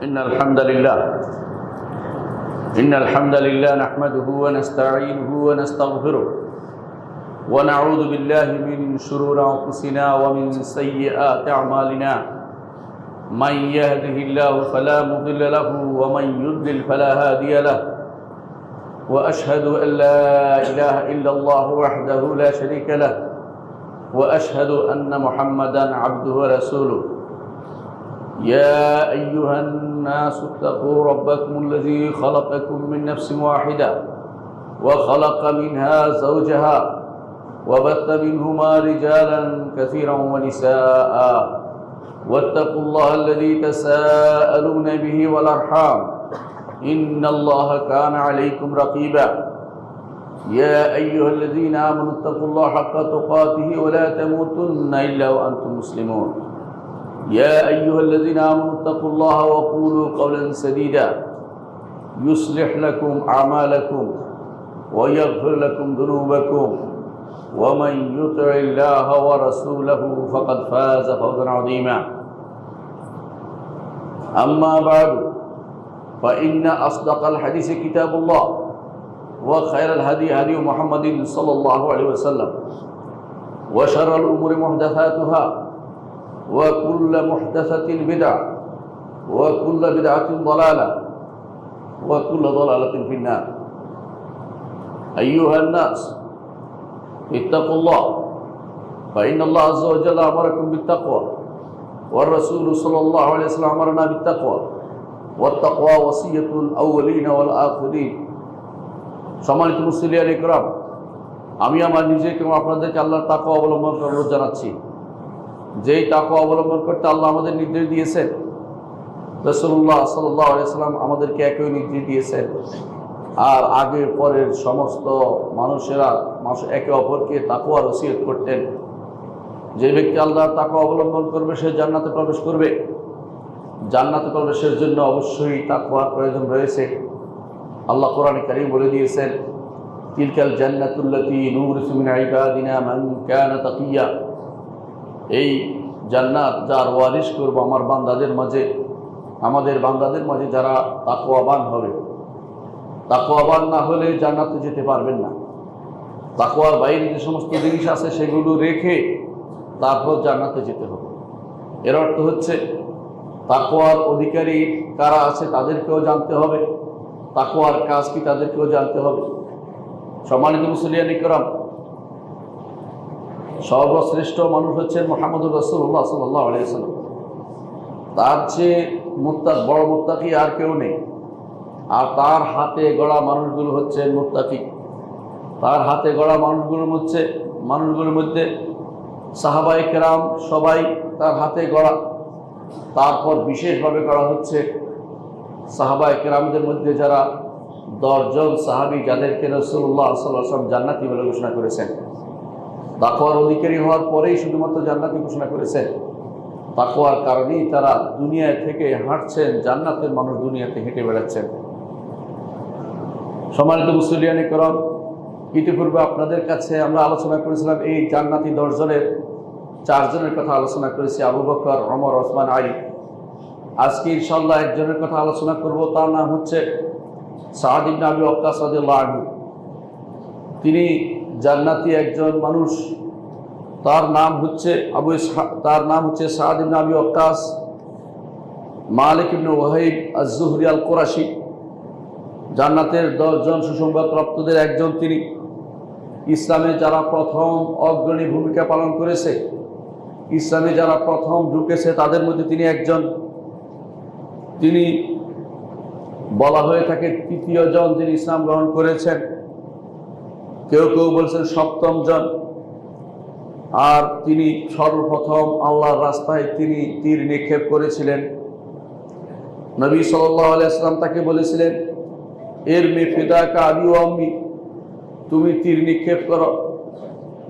إن الحمد لله نحمده ونستعينه ونستغفره ونعوذ بالله من شرور أنفسنا ومن سيئات أعمالنا من يهده الله فلا مضل له ومن يضلل فلا هادي له وأشهد أن لا إله إلا الله وحده لا شريك له وأشهد أن محمدا عبده ورسوله يا أيها الناس اتقوا ربكم الذي خلقكم من نفس واحدة وخلق منها زوجها وبث منهما رجالا كثيرا ونساء واتقوا الله الذي تساءلون به والأرحام إن الله كان عليكم رقيبا يا أيها الذين آمنوا اتقوا الله حق تقاته ولا تموتن إلا وأنتم مسلمون يا أيها الذين آمنوا اتقوا الله وقولوا قولا سديدا يصلح لكم أعمالكم ويغفر لكم ذنوبكم ومن يطع الله ورسوله فقد فاز فوزا عظيما أما بعد فإن أصدق الحديث كتاب الله وخير الهدي هدي محمد صلى الله عليه وسلم وشر الأمور محدثاتها وكل محدثة بدعة وكل بدعة ضلالة وكل ضلالة في النار أيها الناس اتقوا الله فإن الله عز وجل أمركم بالتقوى والرسول صلى الله عليه وسلم أمرنا بالتقوى والتقوى وصية الأولين والآخرين সম্মানিত মুসলিয়ান ইকরাম, আমি আমার নিজেকে এবং আপনাদেরকে আল্লাহর তাকওয়া অবলম্বন করার অনুরোধ জানাচ্ছি। যেই তাকওয়া অবলম্বন করতে আল্লাহ আমাদের নির্দেশ দিয়েছেন, রাসূলুল্লাহ সাল্লাল্লাহু আলাইহি ওয়াসাল্লাম আমাদেরকে একই নির্দেশ দিয়েছেন। আর আগে পরের সমস্ত মানুষেরা একে অপরকে তাকওয়ার ওসিয়ত করতেন। যে ব্যক্তি আল্লাহর তাকওয়া অবলম্বন করবে সে জান্নাতে প্রবেশ করবে। জান্নাতে প্রবেশের জন্য অবশ্যই তাকওয়ার প্রয়োজন রয়েছে। আল্লাহ কোরআনে কারীম বলে দিয়েছেন, তিলকাল জান্নাতুল্লাতী নুরিসু মিন ইবাদিনা মান কানা তাকিয়া। এই জান্নাত যার ওয়ারিশ করব আমার বান্দাদের মাঝে, আমাদের বান্দাদের মাঝে যারা তাকওয়াবান হবে। তাকওয়াবান না হলে জান্নাতে যেতে পারবেন না। তাকওয়ার বাইরে যে সমস্ত জিনিস আছে সেগুলো রেখে তারপর জান্নাতে যেতে হবে। এর অর্থ হচ্ছে তাকওয়ার অধিকারী কারা আছে তাদেরকেও জানতে হবে, তাকওয়ার কাজ কি তাদেরকেও জানতে হবে। সম্মানিত মুসলিয়ান ইকরাম, সর্বশ্রেষ্ঠ মানুষ হচ্ছেন মুহাম্মদুর রাসূলুল্লাহ সাল্লাল্লাহু আলাইহি ওয়াসাল্লাম। তার চেয়ে বড় মুত্তাকি আর কেউ নেই। আর তার হাতে গড়া মানুষগুলো হচ্ছেন মুত্তাকি। তার হাতে গড়া মানুষগুলোর মধ্যে সাহাবায়ে কেরাম সবাই তার হাতে গড়া। তারপর বিশেষভাবে গড়া হচ্ছে সাহাবায়ে কেরামদের মধ্যে যারা 10 জন সাহাবী যাদেরকে রাসূলুল্লাহ সাল্লাল্লাহু আলাইহি ওয়াসাল্লাম জান্নাতি বলে ঘোষণা করেছেন। তাকওয়ার অধিকারী হওয়ার পরেই শুধুমাত্র জান্নাতি ঘোষণা করেছেন। তাকওয়ার কারণেই তারা দুনিয়া থেকে হাঁটছেন, জান্নাতের মানুষ দুনিয়াতে হেঁটে বেড়াচ্ছেন। সম্মানিত মুসলিয়ান ইকরাম, ইতিপূর্বে আপনাদের কাছে আমরা আলোচনা করেছিলাম এই জান্নাতি 10 জনের 4 জনের কথা আলোচনা করেছি, আবু বকর, ওমর, ওসমান, আলী। আজকে ইনশাআল্লাহ একজনের কথা আলোচনা করব। তার নাম হচ্ছে সাদ ইবনে আবি ওয়াক্কাস রাদিয়াল্লাহু আনহু। তিনি জান্নাতি একজন মানুষ। তার নাম হচ্ছে সাদ ইবনে আবি ওয়াক্কাস মালিক ইবনে ওয়াহিব আজ-জুহরি আল-কুরাশি। জান্নাতের 10 জন সুসংবাদ প্রাপ্তদের একজন তিনি। ইসলামে যারা প্রথম অগ্রণী ভূমিকা পালন করেছে, ইসলামে যারা প্রথম ঢুকেছে তাদের মধ্যে তিনি একজন। তিনি বলা হয়ে থাকে 3য় জন যিনি ইসলাম গ্রহণ করেছেন, কেউ কেউ বলছেন 7ম জন। আর তিনি সর্বপ্রথম আল্লাহর রাস্তায় তিনি তীর নিক্ষেপ করেছিলেন। নবী সাল্লাল্লাহু আলাইহি ওয়াসাল্লাম তাকে বলেছিলেন, ইরমি ফিদাকা আবি ওয়া আম্মি, তুমি তীর নিক্ষেপ করো,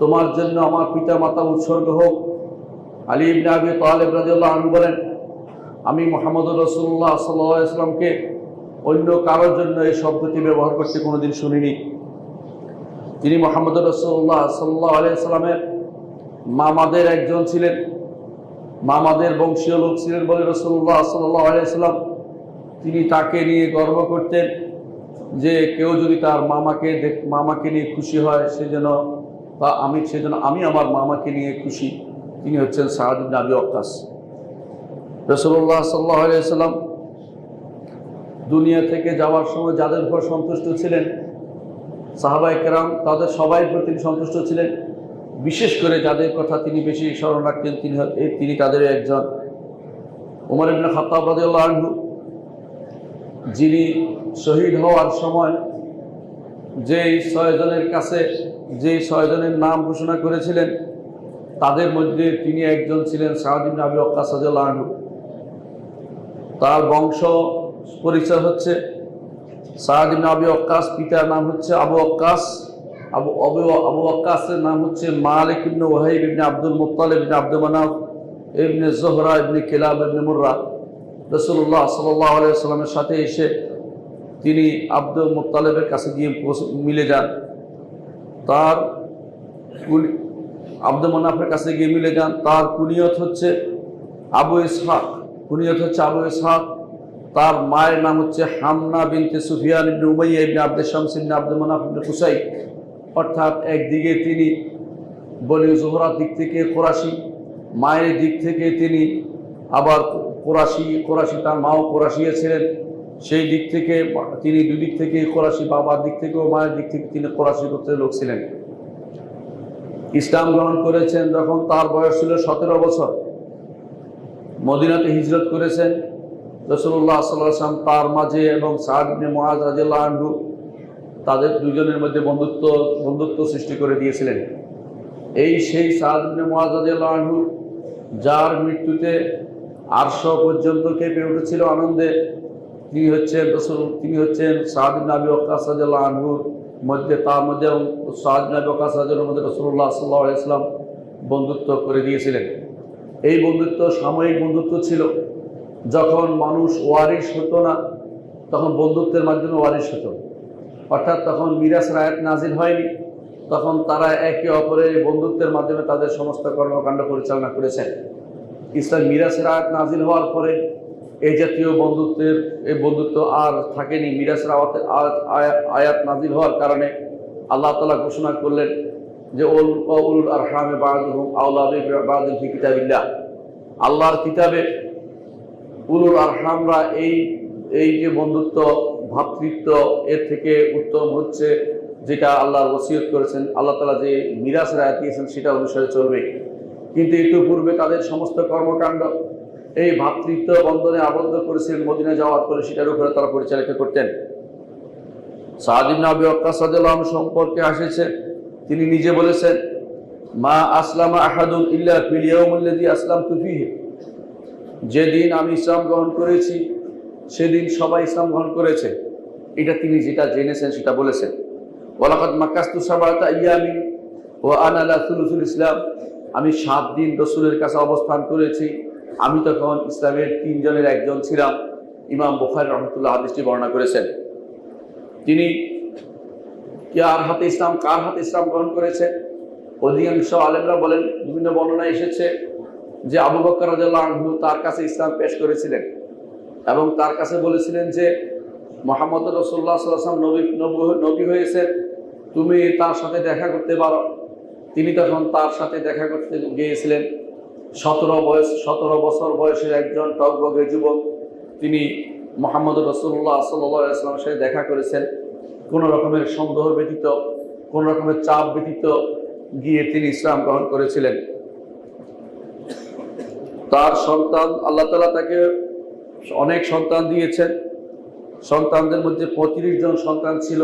তোমার জন্য আমার পিতা মাতা উৎসর্গ হোক। আলী ইবনে আবি তালিব রাদিয়াল্লাহু আনহু বলেন, আমি মুহাম্মদুর রাসূলুল্লাহ সাল্লাল্লাহু আলাইহি ওয়াসাল্লামকে অন্য কারোর জন্য এই শব্দটি ব্যবহার করতে কোনোদিন শুনিনি। তিনি মুহাম্মদুর রাসূলুল্লাহ সাল্লাল্লাহু আলাইহি ওয়াসাল্লামের মামাদের একজন ছিলেন। মামাদের বংশীয় লোক ছিলেন বলে রাসূলুল্লাহ সাল্লাল্লাহু আলাইহি ওয়াসাল্লাম তিনি তাকে নিয়ে গর্ব করতেন যে কেউ যদি তার মামাকে নিয়ে খুশি হয় সেজন্য আমি আমার মামাকে নিয়ে খুশি। তিনি হচ্ছেন সাদ ইবনে আবি ওয়াক্কাস। রাসূলুল্লাহ সাল্লাল্লাহু আলাইহি ওয়াসাল্লাম দুনিয়া থেকে যাওয়ার সময় যাদের উপর সন্তুষ্ট ছিলেন সাহাবায়ে কেরাম, তাদের সবাই প্রতি সন্তুষ্ট ছিলেন। বিশেষ করে যাদের কথা তিনি বেশি স্মরণ রাখতেন তিনি তাদের একজন ওমর ইবনে খাত্তাব রাদিয়াল্লাহু আনহু, যিনি শহীদ হওয়ার সময় যেই 6 জনের কাছে যেই 6 জনের নাম ঘোষণা করেছিলেন তাদের মধ্যে তিনি একজন ছিলেন সাদ ইবনে আবি ওয়াক্কাস রাদিয়াল্লাহু আনহু। তার বংশ পরিচয় হচ্ছে সাদ ইবনে আবি ওয়াক্কাস, পিতার নাম হচ্ছে আবু ওয়াক্কাস। আবু ওয়াক্কাসের নাম হচ্ছে মালিক ইবনে ওয়াহিব ইবনে আব্দুল মুত্তালিব ইবনে আব্দুল মানাফ ইবনে জোহরা ইবনে কিলাব ইবনে মুররা। রাসূলুল্লাহ সাল্লাল্লাহু আলাইহি ওয়াসাল্লামের সাথে এসে তিনি আব্দুল মুত্তালিবের কাছে গিয়ে মিলে যান। তার আব্দুল মানাফের কাছে গিয়ে মিলে যান। তার কুনিয়ত হচ্ছে আবু ইসহাক। তার মায়ের নাম হচ্ছে হামনা বিনতে সুফিয়ান ইবনে উমাইয়া ইবনে আব্দুল শামস ইবনে আব্দুল মানাফ ইবনে কুসাই। অর্থাৎ একদিকে তিনি বনি জোহরার দিক থেকে কোরাশি, মায়ের দিক থেকে তিনি আবার কোরাশি, তার মাও কোরাশিয়া ছিলেন। সেই দিক থেকে তিনি দুদিক থেকে কোরাশি, বাবার দিক থেকেও মায়ের দিক থেকে তিনি কোরাশি গোত্রের লোক ছিলেন। ইসলাম গ্রহণ করেছেন যখন তার বয়স ছিল 17 বছর। মদিনাতে হিজরত করেছেন। রাসূলুল্লাহ সাল্লাল্লাহু আলাইহি ওয়াসাল্লাম তার মাঝে এবং সাদ ইবনে মুআয রাদিয়াল্লাহু আনহু তাদের দুজনের মধ্যে বন্ধুত্ব সৃষ্টি করে দিয়েছিলেন। সেই সাদ ইবনে মুআয রাদিয়াল্লাহু আনহু যার মৃত্যুতে আরশ পর্যন্ত কেঁপে উঠেছিল আনন্দে, তিনি হচ্ছেন সাদ ইবনে আবি ওয়াক্কাস রাদিয়াল্লাহু আনহুর মধ্যে, তার মধ্যে সাদ ইবনে আবি ওয়াক্কাস রাদিয়াল্লাহু আনহুর মধ্যে রাসূলুল্লাহ সাল্লাল্লাহু আলাইহি ওয়াসাল্লাম বন্ধুত্ব করে দিয়েছিলেন। এই বন্ধুত্ব সাময়িক বন্ধুত্ব ছিল। যখন মানুষ ওয়ারিশ হতো না তখন বন্ধুত্বের মাধ্যমে ওয়ারিশ হতো। অর্থাৎ তখন মিরাসের আয়াত নাজিল হয়নি, তখন তারা একে অপরের বন্ধুত্বের মাধ্যমে তাদের সমস্ত কর্মকাণ্ড পরিচালনা করেছেন। ইসলাম মিরাসের আয়াত নাজিল হওয়ার পরে এই জাতীয় বন্ধুত্ব আর থাকেনি। মিরাসের আয়াত নাজিল হওয়ার কারণে আল্লাহ তাআলা ঘোষণা করলেন যে উলুল আরহামে বা'দুহুম আওলা বিবা'দিন ফি কিতাবিল্লাহ। আল্লাহর কিতাবে উলুল আরহামরা এই যে বন্ধুত্ব, ভ্রাতৃত্ব, এর থেকে উত্তম হচ্ছে যেটা আল্লাহর ওসিয়ত করেছেন, আল্লাহ তাআলা যে মিরাসের আয়াত দিয়েছেন সেটা অনুসারে চলবে। কিন্তু ইতিপূর্বে তাদের সমস্ত কর্মকাণ্ড এই ভ্রাতৃত্ব বন্ধনে আবদ্ধ করেছিলেন। মদিনা যাওয়ার পরে সেটার উপরে তারা পরিচালিত করতেন। সাদ ইবনে আবি ওয়াক্কাস রাদিয়াল্লাহু আনহু সম্পর্কে এসেছে, তিনি নিজে বলেছেন, মা আসলামা আহাদুন ইল্লা ফিল ইয়াউমিল্লাযী আসলামতু ফীহি। যেদিন আমি ইসলাম গ্রহণ করেছি সেদিন সবাই ইসলাম গ্রহণ করেছে। এটা তিনি যেটা জেনেছেন সেটা বলেছেন। ওয়ালাকাদ মাকাসতু সাবআতা আইয়ামিন ওয়া আনা লা সুলুসুল ইসলাম। আমি 7 দিন রাসূলের কাছে অবস্থান করেছি, আমি তখন ইসলামের 3 জনের একজন ছিলাম। ইমাম বুখারী রাহমাতুল্লাহ হাদিসটি বর্ণনা করেছেন। তিনি কার হাতে ইসলাম গ্রহণ করেছে? অধিকাংশ আলেমরা বলেন, বিভিন্ন বর্ণনায় এসেছে যে আবু বকর রাদিয়াল্লাহু আনহু তার কাছে ইসলাম পেশ করেছিলেন এবং তার কাছে বলেছিলেন যে মুহাম্মদ রাসূলুল্লাহ সাল্লাল্লাহু আলাইহি ওয়াসাল্লাম নবী হয়েছেন, তুমি তার সাথে দেখা করতে পারো। তিনি তখন তার সাথে দেখা করতে গিয়েছিলেন। 17 বছর বয়সের একজন টকবগে যুবক, তিনি মুহাম্মদ রাসূলুল্লাহ সাল্লাল্লাহু আলাইহি ওয়াসাল্লামের সাথে দেখা করেছেন। কোনো রকমের সন্দেহ ব্যতীত, কোনো রকমের চাপ ব্যতীত গিয়ে তিনি ইসলাম গ্রহণ করেছিলেন। তার সন্তান, আল্লাহ তাআলা তাকে অনেক সন্তান দিয়েছেন। সন্তানদের মধ্যে 35 জন সন্তান ছিল,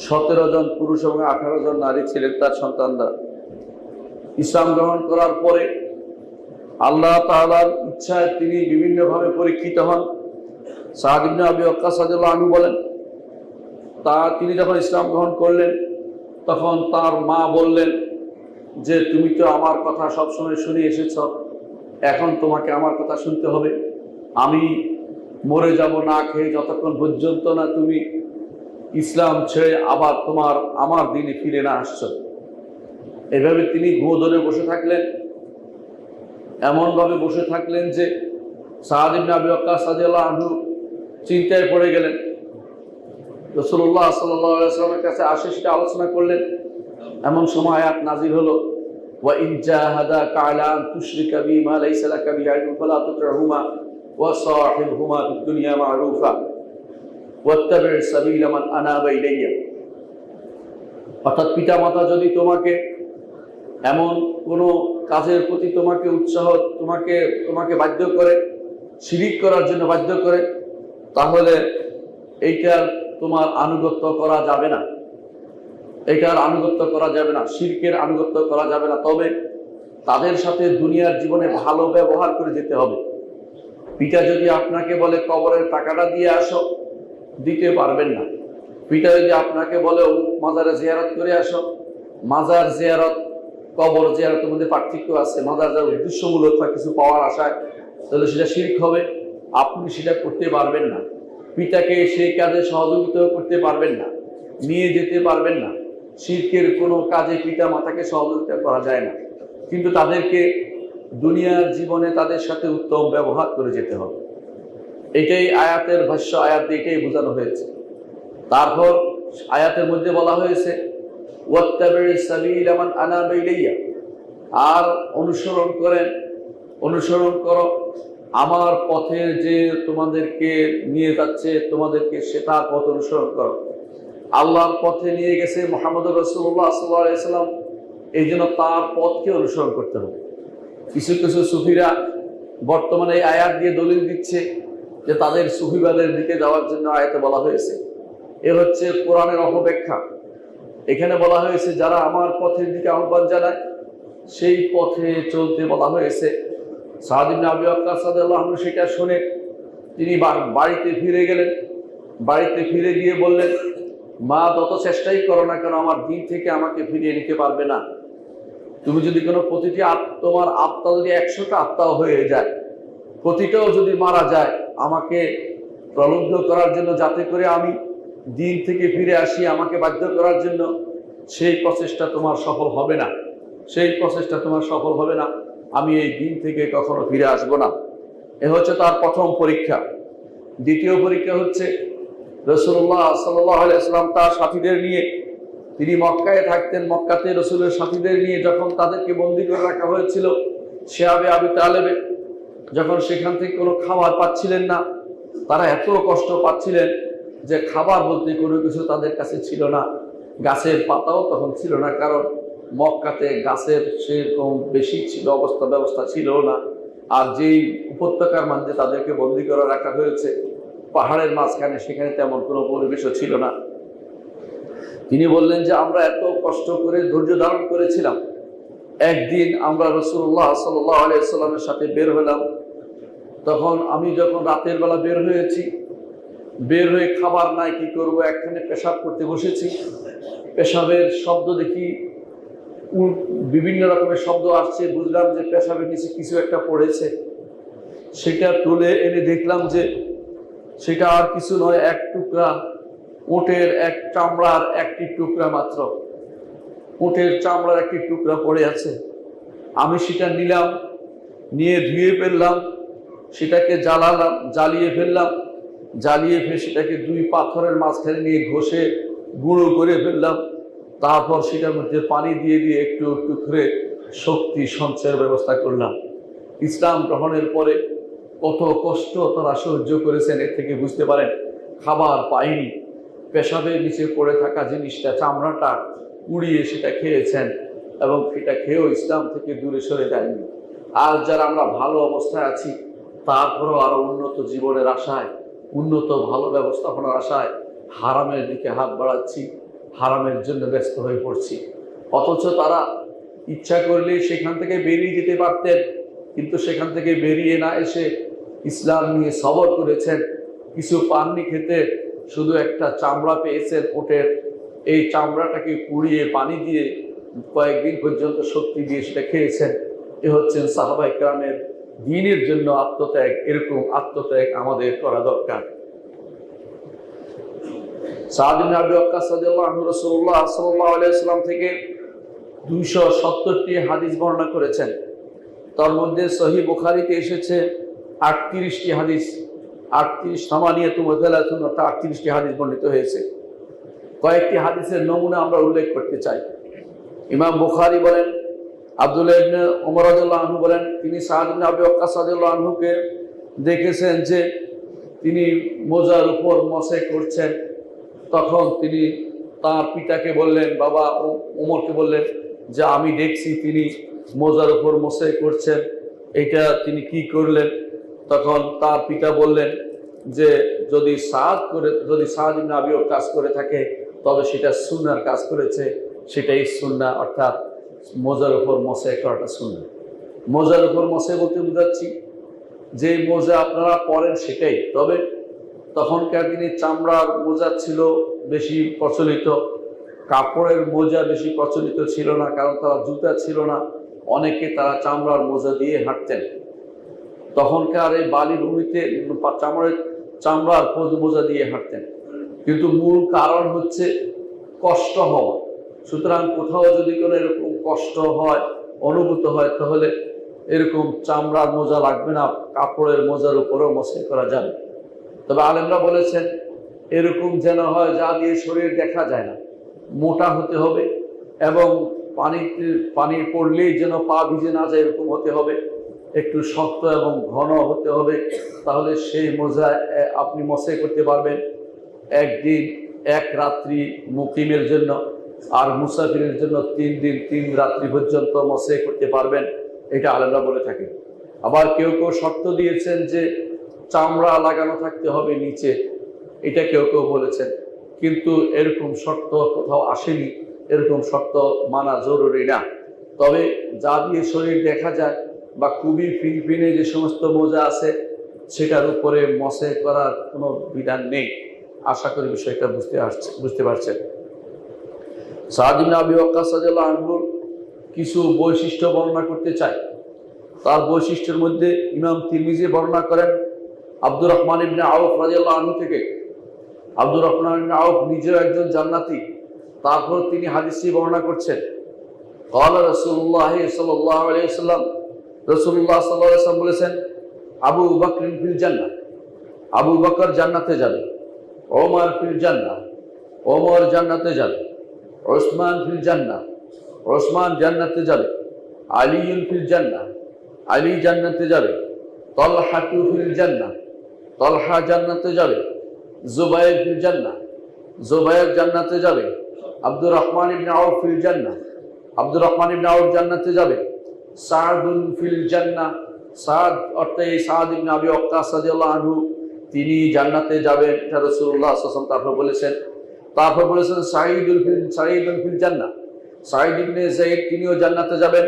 17 জন পুরুষ এবং 18 জন নারী ছিলেন তার সন্তানরা। ইসলাম গ্রহণ করার পরে আল্লাহ তাআলার ইচ্ছায় তিনি বিভিন্নভাবে পরীক্ষিত হন। সাদ ইবনে আবি ওয়াক্কাস রাদিয়াল্লাহু আনহু বলেন, তিনি যখন ইসলাম গ্রহণ করলেন তখন তার মা বললেন যে তুমি তো আমার কথা সবসময় শুনে এসেছ, এখন তোমাকে আমার কথা শুনতে হবে। আমি মরে যাব না খেয়ে যতক্ষণ পর্যন্ত না তুমি ইসলাম ছেড়ে আবার আমার দিনে ফিরে না আসছো। এভাবে তিনি গো ধরে বসে থাকলেন। এমনভাবে বসে থাকলেন যে সাদ ইবনে আবি ওয়াক্কাস রাদিয়াল্লাহু আনহু চিন্তায় পড়ে গেলেন। রাসূলুল্লাহ সাল্লাল্লাহু আলাইহি ওয়াসাল্লামের কাছে আসে সেটা আলোচনা করলেন। এমন সময় আয়াত নাযিল হলো, ওয়া ইন জাহাদাকা আলা আন তুশরিকা বি মা লাইসা লাকা বিহি ইলমুন ফালা তুতি'হুমা ওয়া সাহিবহুমা ফিদ দুনিয়া মা'রুফা ওয়াত্তাবি' সাবিলা মান আনাবা ইলাইয়া। অর্থাৎ পিতামাতা যদি তোমাকে এমন কোনো কাজের প্রতি তোমাকে উৎসাহ তোমাকে বাধ্য করে, শিরিক করার জন্য বাধ্য করে, তাহলে এইটার তোমার আনুগত্য করা যাবে না, এটার আনুগত্য করা যাবে না, শিরকের আনুগত্য করা যাবে না। তবে তাদের সাথে দুনিয়ার জীবনে ভালো ব্যবহার করে যেতে হবে। পিতা যদি আপনাকে বলে কবরের টাকাটা দিয়ে আসো, দিতে পারবেন না। পিতা যদি আপনাকে বলে মাজারে জিয়ারত করে আসো, মাজার জিয়ারত কবর জিয়ারতের মধ্যে পার্থক্য আছে। মাজার যার উদ্দেশ্যমূলক কিছু পাওয়ার আশায়, তাহলে সেটা শিরক হবে, আপনি সেটা করতে পারবেন না। পিতাকে সেই কাজে সহযোগিতা করতে পারবেন না, নিয়ে যেতে পারবেন না। শিরকের কোনো কাজে পিতা মাতাকে সহযোগিতা করা যায় না, কিন্তু তাদেরকে দুনিয়ার জীবনে তাদের সাথে উত্তম ব্যবহার করে যেতে হবে। এটাই আয়াতের ভাষ্য, আয়াত দিয়ে এটাই বোঝানো হয়েছে। তারপর আয়াতের মধ্যে বলা হয়েছে ওয়াত্তাবি' সাবিলা মান আনাবা ইলাইয়া, আর অনুসরণ করো আমার পথে যে তোমাদেরকে নিয়ে যাচ্ছে, তোমাদেরকে সেটা পথ অনুসরণ করো। আল্লাহর পথে নিয়ে গেছে মুহাম্মদুর রাসূলুল্লাহ সাল্লাল্লাহু আলাইহি ওয়াসাল্লাম, এই জন্য তার পথকে অনুসরণ করতে হবে। কিছু কিছু সুফিরা বর্তমানে এই আয়াত দিয়ে দলিল দিচ্ছে যে তাদের সুফিবাদের দিকে যাওয়ার জন্য আয়াতে বলা হয়েছে। এ হচ্ছে কোরআনের অপব্যাখ্যা। এখানে বলা হয়েছে যারা আমার পথের দিকে আহ্বান জানায় সেই পথে চলতে বলা হয়েছে। সাদ ইবনে আবি ওয়াক্কাস রাদিয়াল্লাহু আনহু সেটা শুনে তিনি বাড়িতে ফিরে গেলেন। বাড়িতে ফিরে গিয়ে বললেন, মা যত চেষ্টাই করো না কেন আমার দিন থেকে আমাকে ফিরিয়ে নিতে পারবে না। তুমি যদি কোনো প্রতিটি তোমার আত্মা যদি 100টা আত্মাও হয়ে যায়, প্রতিটাও যদি মারা যায় আমাকে প্রলুব্ধ করার জন্য, যাতে করে আমি দিন থেকে ফিরে আসি, আমাকে বাধ্য করার জন্য, সেই প্রচেষ্টা তোমার সফল হবে না, সেই প্রচেষ্টা তোমার সফল হবে না। আমি এই দিন থেকে কখনো ফিরে আসবো না। এ হচ্ছে তার প্রথম পরীক্ষা। দ্বিতীয় পরীক্ষা হচ্ছে রাসূলুল্লাহ সাল্লাল্লাহু আলাইহি ওয়াসাল্লাম তার সাথীদের নিয়ে, তিনি মক্কায় থাকতেন, মক্কাতে রাসূলের সাথীদের নিয়ে যখন তাদেরকে বন্দী করে রাখা হয়েছিল শিয়াবে আবি তালেবে, যখন সেখান থেকে কোনো খাবার পাচ্ছিলেন না, তারা এত কষ্ট পাচ্ছিলেন যে খাবার বলতে কোনো কিছু তাদের কাছে ছিল না। গাছের পাতাও তখন ছিল না, কারণ মক্কাতে গাছের সেরকম বেশি ছিল, ব্যবস্থা ছিল না। আর যেই উপত্যকার মাঝে তাদেরকে বন্দী করে রাখা হয়েছে পাহাড়ের মাঝখানে, সেখানে তেমন কোনো পরিবেশও ছিল না। তিনি বললেন যে আমরা এত কষ্ট করে ধৈর্য ধারণ করেছিলাম। একদিন আমরা রাসূলুল্লাহ সাল্লাল্লাহু আলাইহি ওয়াসাল্লামের সাথে বের হলাম। তখন আমি যখন রাতের বেলা বের হয়েছি, বের হয়ে খাবার নাই, কি করব, একখানে পেশাব করতে বসেছি। পেশাবের শব্দ দেখি, বিভিন্ন রকমের শব্দ আসছে। বুঝলাম যে পেশাবের নিচে কিছু একটা পড়েছে। সেটা তুলে এনে দেখলাম যে সেটা আর কিছু নয়, এক টুকরা উটের এক চামড়ার একটি টুকরা মাত্র। উটের চামড়ার একটি টুকরা পড়ে আছে। আমি সেটা নিলাম, নিয়ে ধুয়ে ফেললাম, সেটাকে জ্বালালাম, জ্বালিয়ে ফেললাম। জ্বালিয়ে ফেলে সেটাকে দুই পাথরের মাঝখানে নিয়ে ঘষে গুঁড়ো করে ফেললাম। তারপর সেটার মধ্যে পানি দিয়ে একটু একটু করে শক্তি সঞ্চয়ের ব্যবস্থা করলাম। ইসলাম গ্রহণের পরে কত কষ্ট তারা সহ্য করেছেন, এর থেকে বুঝতে পারেন খাবার পায়নি, পেশাবের নিচে পড়ে থাকা জিনিসটা, চামড়াটা উড়িয়ে সেটা খেয়েছেন, এবং সেটা খেয়েও ইসলাম থেকে দূরে সরে যায়নি। আর যারা আমরা ভালো অবস্থায় আছি, তারপরেও আরো উন্নত জীবনের আশায়, উন্নত ভালো ব্যবস্থাপনার আশায় হারামের দিকে হাত বাড়াচ্ছি, হারামের জন্য ব্যস্ত হয়ে পড়ছি। অথচ তারা ইচ্ছা করলে সেখান থেকে বেরিয়ে যেতে পারতেন, কিন্তু সেখান থেকে বেরিয়ে না এসে ইসলাম নিয়ে সবর করেছেন। কিছু পাননি খেতে, শুধু একটা চামড়া পেয়েছেন ওটের, এই চামড়াটাকে পুড়িয়ে পানি দিয়ে কয়েকদিন পর্যন্ত শক্তি দিয়ে সেটা খেয়েছেন। এ হচ্ছেন সাহাবায়ে কেরামের দ্বীনের জন্য আত্মত্যাগ। এরকম আত্মত্যাগ আমাদের করা দরকার। সাদ ইবনে আবি ওয়াক্কাস রাদিয়াল্লাহু আনহু রাসূলুল্লাহ সাল্লাল্লাহু আলাইহি ওয়াসাল্লাম থেকে 270টি হাদিস বর্ণনা করেছেন। তার মধ্যে সহিহ বুখারীতে এসেছে 38টি হাদিস, 38টি হাদিস বর্ণিত হয়েছে। কয়েকটি হাদিসের নমুনা আমরা উল্লেখ করতে চাই। ইমাম বুখারী বলেন, আব্দুল্লাহ ইবনে ওমর রাদিয়াল্লাহু আনহু বলেন, তিনি সাদ ইবনে আবি ওয়াক্কাস রাদিয়াল্লাহু আনহুকে দেখেছেন যে তিনি মোজার উপর মসে করছেন। তখন তিনি তার পিতাকে বললেন, বাবা ওমরকে বললেন যে আমি দেখছি তিনি মোজার উপর মসে করছেন, এটা তিনি কি করলেন? তখন তার পিতা বললেন যে যদি সাদ ইবনে আবি ওয়াক্কাস করে থাকে তবে সেটা সুন্নাহর কাজ করেছে, সেটাই সুন্নাহ, অর্থাৎ মোজার উপর মসে করাটা সুন্নাহ। মোজার উপর মসে বলতে বুঝাচ্ছি যে মোজা আপনারা পরেন সেটাই। তবে তখনকার দিনে চামড়ার মোজা ছিল বেশি প্রচলিত, কাপড়ের মোজা বেশি প্রচলিত ছিল না, কারণ তারা জুতা ছিল না, অনেকে তারা চামড়ার মোজা দিয়ে হাঁটতেন। তখনকার এই বালিভূমিতে চামড়ার মোজা দিয়ে হাঁটতেন, কিন্তু মূল কারণ হচ্ছে কষ্ট হওয়া। সুতরাং কোথাও যদি কোনো এরকম কষ্ট হয়, অনুভূত হয়, তাহলে এরকম চামড়ার মোজা লাগবে না, কাপড়ের মোজার উপরেও মসে করা যাবে। তবে আলেমরা বলেছেন এরকম যেন হয় যা দিয়ে শরীর দেখা যায় না, মোটা হতে হবে এবং পানি পড়লেই যেন পা ভিজে না যায় এরকম হতে হবে, একটু শক্ত এবং ঘন হতে হবে, তাহলে সেই মোজা আপনি মসে করতে পারবেন। একদিন এক রাত্রি মুকিমের জন্য আর মুসাফিরের জন্য 3 দিন 3 রাত্রি পর্যন্ত মসে করতে পারবেন, এটা আলেমরা বলে থাকে। আবার কেউ কেউ শর্ত দিয়েছেন যে চামড়া লাগানো থাকতে হবে নিচে, এটা কেউ কেউ বলেছেন, কিন্তু এরকম শর্ত কোথাও আসেনি, এরকম শর্ত মানা জরুরি না। তবে যা দিয়ে শরীর দেখা যায় বা খুবই ফিনফিনে যে সমস্ত মোজা আছে সেটার উপরে মসে করার কোনো বিধান নেই। আশা করি বিষয়টা বুঝতে পারছেন। সাদ ইবনে আবি ওয়াক্কাস রাদিয়াল্লাহু আনহুর কিছু বৈশিষ্ট্য বর্ণনা করতে চাই। তার বৈশিষ্ট্যের মধ্যে ইমাম তিরমিজি বর্ণনা করেন আব্দুর রহমান ইবনে আউফ রাদিয়াল্লাহু আনহু থেকে। আব্দুর রহমান ইবনে আউফ নিজেও একজন জান্নাতি, তারপর তিনি হাদিসটি বর্ণনা করছেন। ক্বালা রাসূলুল্লাহ সাল্লাল্লাহু আলাইহি ওয়াসাল্লাম, রাসূলুল্লাহ সাল্লাল্লাহু আলাইহি ওয়াসাল্লাম বলেছেন, আবু বকর ফিল জান্নাহ, আবু বকর জান্নাতে যাবে। ওমর ফিল জান্নাহ, ওমর জান্নাতে যাবে। ওসমান ফিল জান্নাহ, ওসমান জান্নাতে যাবে। আলী ফিল জান্নাহ, আলী জান্নাতে যাবে। তলহা ফিল জান্নাহ, তলহা জান্নাতে যাবে। জুবাইর ফিল জান্নাহ, জুবাইর জান্নাতে যাবে। আব্দুর রহমান ইবনে আউফ ফিল জান্নাহ, আব্দুর রহমান ইবনে আউফ জান্নাতে যাবে। সাদুন ফিল জান্নাহ, সাদ অর্থাৎ সাদ ইবনে আবি ওয়াক্কাস রাদিয়াল্লাহু আনহু তিনি জান্নাতে যাবেন, এটা রাসূলুল্লাহ সাল্লাল্লাহু আলাইহি ওয়াসাল্লাম তারপর বলেছেন সাঈদুন ফিল জান্নাহ, সাঈদ ইবনে যায়েদ তিনিও জান্নাতে যাবেন।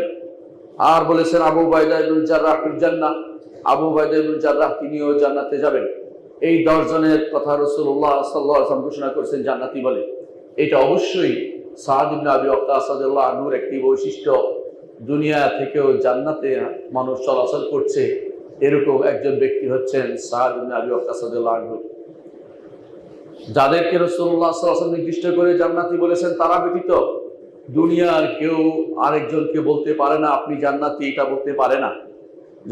আর বলেছেন আবু উবাইদা ইবনুল জাররাহ ফিল জান্নাহ, আবু উবাইদা ইবনুল জাররাহ তিনিও জান্নাতে যাবেন। এই 10 জনের কথা রাসূলুল্লাহ সাল্লাল্লাহু আলাইহি ওয়াসাল্লাম ঘোষণা করেছেন জান্নাতি বলে। এটা অবশ্যই সাদ ইবনে আবি ওয়াক্কাস রাদিয়াল্লাহু আনহুর একটি বৈশিষ্ট্য। দুনিয়া থেকেও জান্নাতে মানুষ চলাচল করছে, এরকম একজন ব্যক্তি হচ্ছেন সাদ ইবনে আবি ওয়াক্কাস রাদিয়াল্লাহু আনহু। যাদেরকে রাসূলুল্লাহ সাল্লাল্লাহু আলাইহি ওয়াসাল্লাম নির্দিষ্ট করে জান্নাতি বলেছেন তারা ব্যতীত দুনিয়ার কেউ আরেকজনকে বলতে পারে না আপনি জান্নাতি, এটা বলতে পারে না।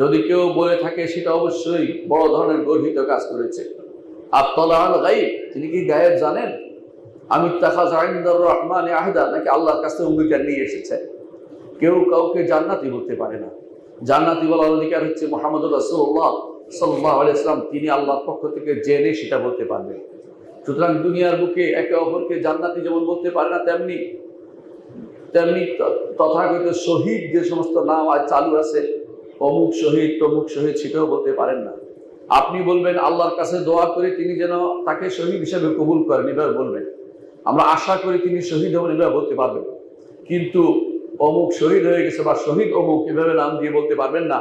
যদি কেউ বলে থাকে সেটা অবশ্যই বড় ধরনের গর্হিত কাজ করেছে। আত-তালাআল গায়ব, তিনি কি গায়েব জানেন? আমি ইত্তাখাযা ইনদার রহমানি আহদা, নাকি আল্লাহর কাছে অঙ্গীকার নিয়ে এসেছে। কেউ কাউকে জান্নাতি বলতে পারে না। জান্নাতি বলার অধিকার হচ্ছে মুহাম্মদুর রাসূলুল্লাহ সাল্লাল্লাহু আলাইহি ওয়াসাল্লাম, তিনি আল্লাহর পক্ষ থেকে জেনে সেটা বলতে পারবেন। সুতরাং দুনিয়ার বুকে একে অপরকে জান্নাতি যেমন বলতে পারে না, তেমনি তথাগত শহীদ যে সমস্ত নাম আজ চালু আছে, অমুক শহীদ তমুক শহীদ, সেটাও বলতে পারেন না। আপনি বলবেন আল্লাহর কাছে দোয়া করে তিনি যেন তাকে শহীদ হিসেবে কবুল করেন, এভাবে বলবেন। আমরা আশা করি তিনি শহীদ হবেন, এভাবে বলতে পারবেন। কিন্তু অমুক শহীদ হয়ে গেছে বা শহীদ অমুক, এভাবে নাম দিয়ে বলতে পারবেন না।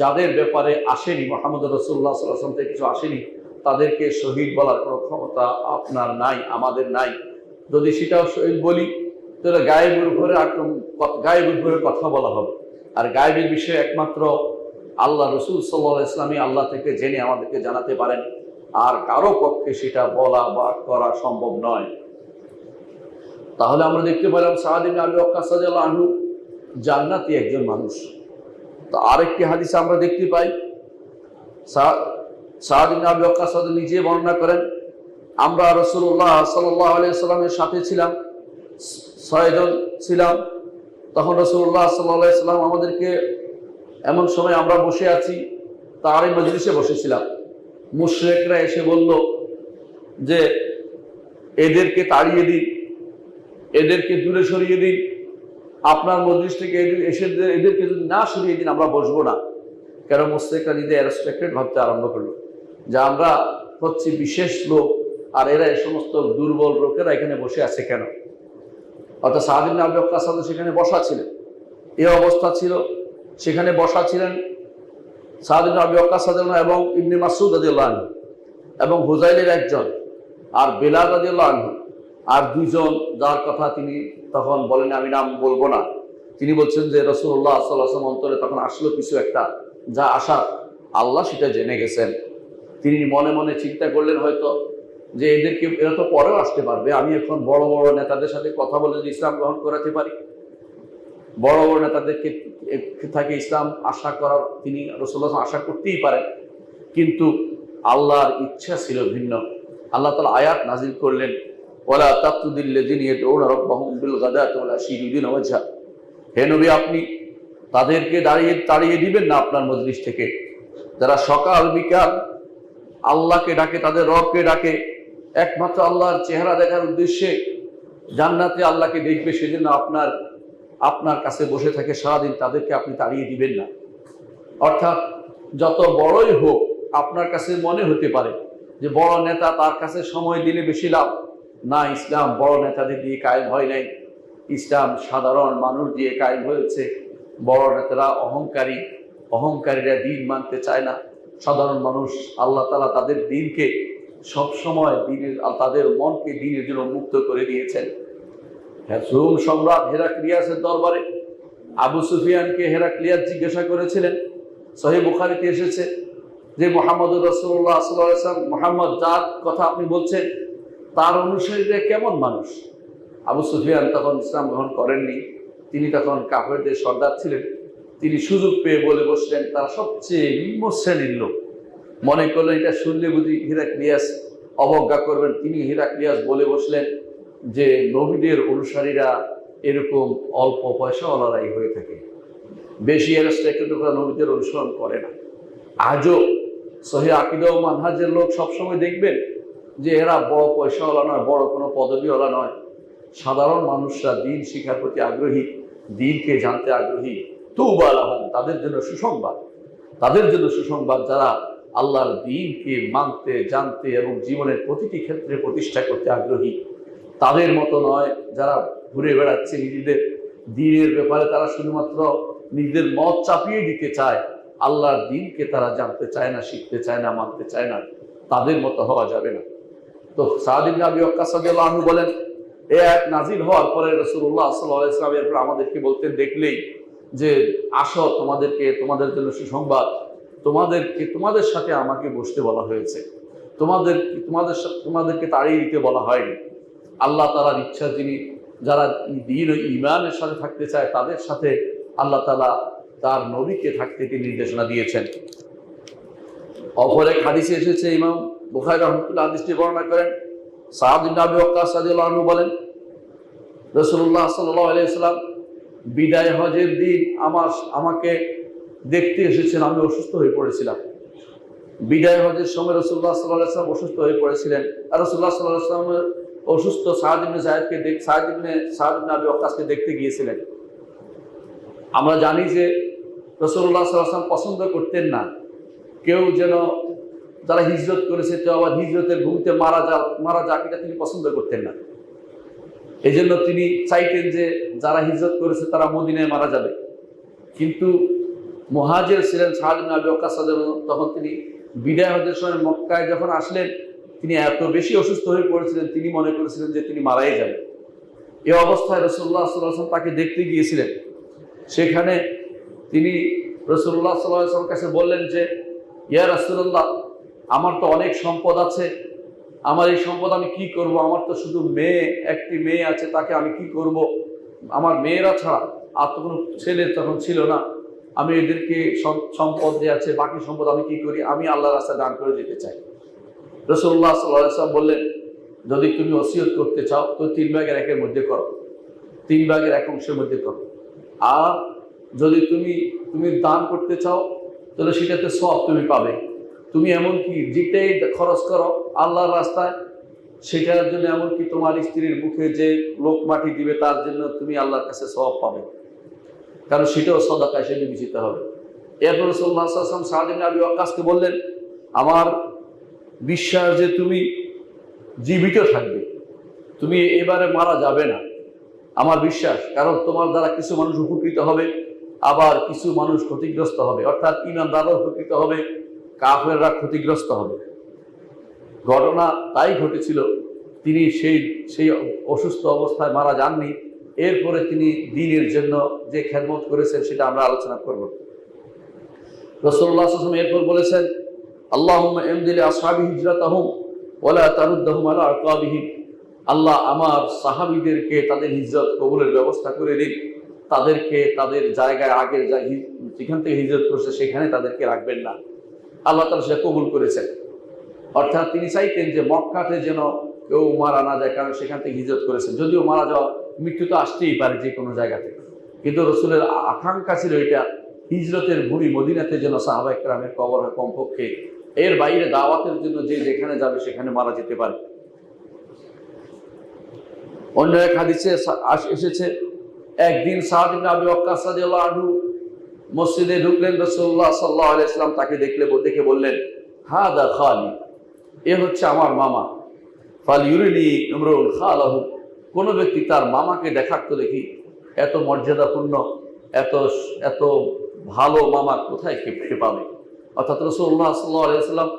যাদের ব্যাপারে আসেনি, মুহাম্মদ রাসূলুল্লাহ সাল্লাল্লাহু আলাইহি ওয়াসাল্লাম থেকে কিছু আসেনি, তাদেরকে শহীদ বলার কোনো ক্ষমতা আপনার নাই, আমাদের নাই। যদি সেটাও শহীদ বলি তাহলে গায়েবের উপরে কথা বলা হবে। আর গায়েবের বিষয়ে একমাত্র আল্লাহ রাসূল সাল্লাল্লাহু আলাইহি ওয়াসাল্লাম আল্লাহ থেকে জেনে আমাদেরকে জানাতে পারেন, আর কারো পক্ষে সেটা বলা বা করা সম্ভব নয়। তাহলে আমরা দেখতে পেলাম সাদ ইবনে আবি ওয়াক্কাস রাদিয়াল্লাহু আনহু জান্নাতি একজন মানুষ। তো আরেকটি হাদিসে আমরা দেখতে পাই সাদ ইবনে আবি ওয়াক্কাস নিজে বর্ণনা করেন, আমরা রাসূলুল্লাহ সাল্লাল্লাহু আলাইহি সাল্লামের সাথে ছিলাম, 6 জন ছিলাম। তখন রাসূলুল্লাহ সাল্লাল্লাহু আলাইহি সাল্লাম আমাদেরকে, এমন সময় আমরা বসে আছি, তারই মজলিসে বসেছিলাম, মুশরিকরা এসে বলল যে এদেরকে তাড়িয়ে দিন, এদেরকে দূরে সরিয়ে দিন, আপনার মজলিস থেকে এদেরকে যদি না সরিয়ে দিন আমরা বসবো না। কেন? মুশরিকরা নিজে রেসপেক্টেড ভাবতে আরম্ভ করলো যে আমরা হচ্ছি বিশেষ লোক, আর এরা এই সমস্ত দুর্বল লোকেরা এখানে বসে আছে কেন? অর্থাৎ সাদ ইবনে আবি ওয়াক্কাস সেখানে বসা ছিলেন, এই অবস্থা ছিল। সেখানে বসা ছিলেন সাদ ইবনে আবি ওয়াক্কাস এবং ইবনে মাসউদ রাদিয়াল্লাহু আনহু এবং হুযাইলের একজন, আর বেলাল রাদিয়াল্লাহু আনহু, আর 2 জন যার কথা তিনি তখন বলেন, আমি নাম বলবো না। তিনি বলছেন যে রাসূলুল্লাহ সাল্লাল্লাহু আলাইহি ওয়াসাল্লাম অন্তরে তখন আসলো কিছু একটা, যা আশা আল্লাহ সেটা জেনে গেছেন। তিনি মনে মনে চিন্তা করলেন হয়তো যে এরা তো পরেও আসতে পারবে, আমি এখন বড় বড় নেতাদের সাথে কথা বলে যদি ইসলাম গ্রহণ করাতে পারি, বড় বড় নেতাদেরকে থাকে ইসলাম আশা করার তিনি রাসূলুল্লাহ আশা করতেই পারেন। কিন্তু আল্লাহর ইচ্ছা ছিল ভিন্ন। আল্লাহ তাআলা আয়াত নাজিল করলেন, ওয়ালা তাকতুদিল্লাযিনা ইয়াদউনা রাব্বাহুম বিল গাদাতি ওয়াল আশি ইউরিদুনা ওয়াজহা। হে নবী, আপনি তাদেরকে তাড়িয়ে দিবেন না আপনার মজলিস থেকে, যারা সকাল বিকাল আল্লাহকে ডাকে, তাদের রবকে ডাকে, একমাত্র আল্লাহর চেহারা দেখার উদ্দেশ্যে, জান্নাতে আল্লাহকে দেখবে সেজন্য আপনার কাছে বসে থাকে সারাদিন, তাদেরকে আপনি তাড়িয়ে দিবেন না। অর্থাৎ যত বড়ই হোক, আপনার কাছে মনে হতে পারে যে বড় নেতা, তার কাছে সময় দিলে বেশি লাভ। না, ইসলাম বড় নেতাদের দিয়ে কায়েম হয় নাই, ইসলাম সাধারণ মানুষ দিয়ে কায়েম হয়েছে। বড় নেতারা অহংকারীরা দিন মানতে চায় না। সাধারণ মানুষ, আল্লাহ তাআলা তাদের দিনকে সবসময় তাদের মনকে দিনের জন্য মুক্ত করে দিয়েছেন। রোম সম্রাট হেরাক্লিয়াসের দরবারে আবু সুফিয়ানকে হেরাক্লিয়াস জিজ্ঞাসা করেছিলেন, সহিহ বুখারীতে এসেছে যে মুহাম্মদুর রাসূলুল্লাহ সাল্লাল্লাহু আলাইহি ওয়াসাল্লাম, মুহাম্মদ যার কথা আপনি বলছেন তার অনুসারীরা কেমন মানুষ? আবু সুফিয়ান তখন ইসলাম গ্রহণ করেননি, তিনি তখন কাফেরদের সর্দার ছিলেন। তিনি সুযোগ পেয়ে বলে বসলেন তারা সবচেয়ে নিম্ন শ্রেণীর লোক। মনে করলেন এটা শুনলে বুঝি হেরাক্লিয়াস অবজ্ঞা করবেন। তিনি হেরাক্লিয়াস বলে বসলেন যে নবীদের অনুসারীরা এরকম অল্প পয়সাওয়ালারাই হয়ে থাকে, বেশি এরা নবীদের অনুসরণ করে না। আজও সহিহ আকীদা ও মানহাজের লোক সবসময় দেখবেন যে এরা বড় পয়সাওয়ালা নয়, বড় কোনো পদবীওয়ালা নয়। সাধারণ মানুষরা দিন শিক্ষার প্রতি আগ্রহী, দিনকে জানতে আগ্রহী। তুবা লাহুম, তাদের জন্য সুসংবাদ, যারা আল্লাহর দিনকে মানতে, জানতে এবং জীবনের প্রতিটি ক্ষেত্রে প্রতিষ্ঠা করতে আগ্রহী। তাদের মতো নয় যারা ঘুরে বেড়াচ্ছে নিজেদের দিনের ব্যাপারে, তারা শুধুমাত্র নিজেদের মত চাপিয়ে দিতে চায়, আল্লাহর দিনকে তারা জানতে চায় না, শিখতে চায় না, মানতে চায় না। তাদের মতো হওয়া যাবে না। তো সাদ ইবনে আবি ওয়াক্কাস রাদিয়াল্লাহু আনহু বলেন, এই আয়াত নাজিল হওয়ার পরে রাসূলুল্লাহ সাল্লাল্লাহু আলাইহি ওয়াসাল্লাম এরপর আমাদেরকে বলতেন, দেখলেই যে আসো, তোমাদের জন্য সুসংবাদ, তোমাদের সাথে আমাকে বসতে বলা হয়েছে, তোমাদেরকে তাড়িয়ে দিতে বলা হয়নি। আল্লাহ তাআলার ইচ্ছা, যারা দ্বীন ও ঈমানের সাথে থাকতে চায় তাদের সাথে আল্লাহ তাআলা তার নবীকে থাকতে তিনি নির্দেশনা দিয়েছেন। অপর এক হাদিসে এসেছে, ইমাম বুখারী রাহমাতুল্লাহ হাদিসটি বর্ণনা করেন, সাদ ইবনে আবি ওয়াক্কাস রাদিয়াল্লাহু আনহু বলেন, রাসূলুল্লাহ সাল্লাল্লাহু আলাইহি ওয়াসাল্লাম বিদায় হজের দিন আমাকে দেখতে এসেছেন। আমি অসুস্থ হয়ে পড়েছিলাম। বিদায় হজের সময় রাসূলুল্লাহ সাল্লাল্লাহু আলাইহি ওয়াসাল্লাম অসুস্থ হয়ে পড়েছিলেন। আর রাসূলুল্লাহ সাল্লাল্লাহু আলাইহি ওয়াসাল্লামের অসুস্থ সাদ ইবনে আবি ওয়াক্কাসকে দেখতে গিয়েছিলেন। আমরা জানি যে রাসূলুল্লাহ সাল্লাল্লাহু আলাইহি ওয়াসাল্লাম পছন্দ করতেন না কেউ যেন, যারা হিজরত করেছে কেউ আবার হিজরতের ভূমিতে মারা যাক, এটা তিনি পছন্দ করতেন না। এই জন্য তিনি চাইতেন যে যারা হিজরত করেছে তারা মদিনায় মারা যাবে। কিন্তু মুহাজির ছিলেন সাদ ইবনে আবি ওয়াক্কাস, তখন তিনি বিদায় হজের সময় মক্কায় যখন আসলেন, তিনি এত বেশি অসুস্থ হয়ে পড়েছিলেন, তিনি মনে করেছিলেন যে তিনি মারাই যাবেন। এই অবস্থায় রাসূলুল্লাহ সাল্লাল্লাহু আলাইহি ওয়াসাল্লাম তাকে দেখতে গিয়েছিলেন। সেখানে তিনি রাসূলুল্লাহ সাল্লাল্লাহু আলাইহি ওয়াসাল্লামের কাছে বললেন যে, ইয়া রাসূলুল্লাহ, আমার তো অনেক সম্পদ আছে, আমার এই সম্পদ আমি কি করব? আমার তো শুধু একটি মেয়ে আছে, তাকে আমি কি করব? আমার মেয়েরা ছাড়া আর তো কোনো ছেলে তখন ছিল না। আমি এদেরকে সম্পদ যে আছে বাকি সম্পদ আমি কি করি, আমি আল্লাহর রাস্তায় দান করে দিতে চাই। রাসূলুল্লাহ সাল্লাল্লাহু আলাইহি ওয়াসাল্লাম বললেন, যদি তুমি ওসিয়ত করতে চাও তো 3/1 মধ্যে করো, 3/1 মধ্যে করো। আর যদি তুমি দান করতে চাও তাহলে সেটাতে সওয়াব তুমি পাবে। তুমি এমনকি যেটাই খরচ করো আল্লাহর রাস্তায়, সেটার জন্য এমনকি তোমার স্ত্রীর মুখে যে লোক মাটি দিবে তার জন্য তুমি আল্লাহর কাছে সওয়াব পাবে, কারণ সেটাও সাদাকা হিসেবে বিবেচিত হবে। এরপর রাসূলুল্লাহ সাল্লাল্লাহু আলাইহি ওয়াসাল্লাম সাদ ইবনে আবি ওয়াক্কাসকে বললেন, আমার বিশ্বাস যে তুমি জীবিত থাকবে, তুমি এবারে মারা যাবে না, আমার বিশ্বাস। কারণ তোমার দ্বারা কিছু মানুষ উপকৃত হবে, আবার কিছু মানুষ ক্ষতিগ্রস্ত হবে, অর্থাৎ ঈমানদাররা উপকৃত হবে, কাফেররা ক্ষতিগ্রস্ত হবে। ঘটনা তাই ঘটেছিল, তিনি সেই অসুস্থ অবস্থায় মারা যাননি। এরপরে তিনি দ্বীনের জন্য যে খেদমত করেছেন সেটা আমরা আলোচনা করব। রাসূলুল্লাহ সাল্লাল্লাহু আলাইহি ওয়াসাল্লাম এরপর বলেছেন, আল্লাহুম্মা ইমদি লি আসহাবি হিজরাতাহুম ওয়া লা তারুদ্দাহুম আলা আকাবিহিম। আল্লাহ আমার সাহাবীদেরকে তাদের হিজরত কবুলের ব্যবস্থা করে দিন, তাদেরকে তাদের জায়গায় আগের যেখান থেকে হিজরত করছে সেখানে তাদেরকে রাখবেন না। আল্লাহ তাআলা সেটা কবুল করেছেন। অর্থাৎ তিনি চাইতেন যে মক্কাতে যেন কেউ মারা না যায়, কারণ সেখান থেকে হিজরত করেছেন। যদিও মারা যাওয়া, মৃত্যু তো আসতেই পারে যে কোনো জায়গা থেকে, কিন্তু রাসূলের আকাঙ্ক্ষা ছিল এটা হিজরতের ভূমি মদিনাতে যেন সাহাবায়ে কেরামের কবর হয় কমপক্ষে, এর বাইরে দাওয়াতের জন্য যে যেখানে যাবে সেখানে মারা যেতে পারে। অন্য এক হাদিসে এসেছে, একদিন সাদ ইবনে আবি ওয়াক্কাস রাদিয়াল্লাহু আনহু মসজিদে ঢুকলেন, রাসূলুল্লাহ সাল্লাল্লাহু আলাইহি ওয়াসাল্লাম তাকে দেখে বললেন, হাদা খালি, এ হচ্ছে আমার মামা। ফালইউরিনি ইমরুন খালাহু, কোন ব্যক্তি তার মামাকে দেখাক তো দেখি, এত মর্যাদাপূর্ণ এত ভালো মামা কোথায় কে পাবে। অর্থাৎ রাসূলুল্লাহ সাল্লাল্লাহু আলাইহি ওয়াসাল্লাম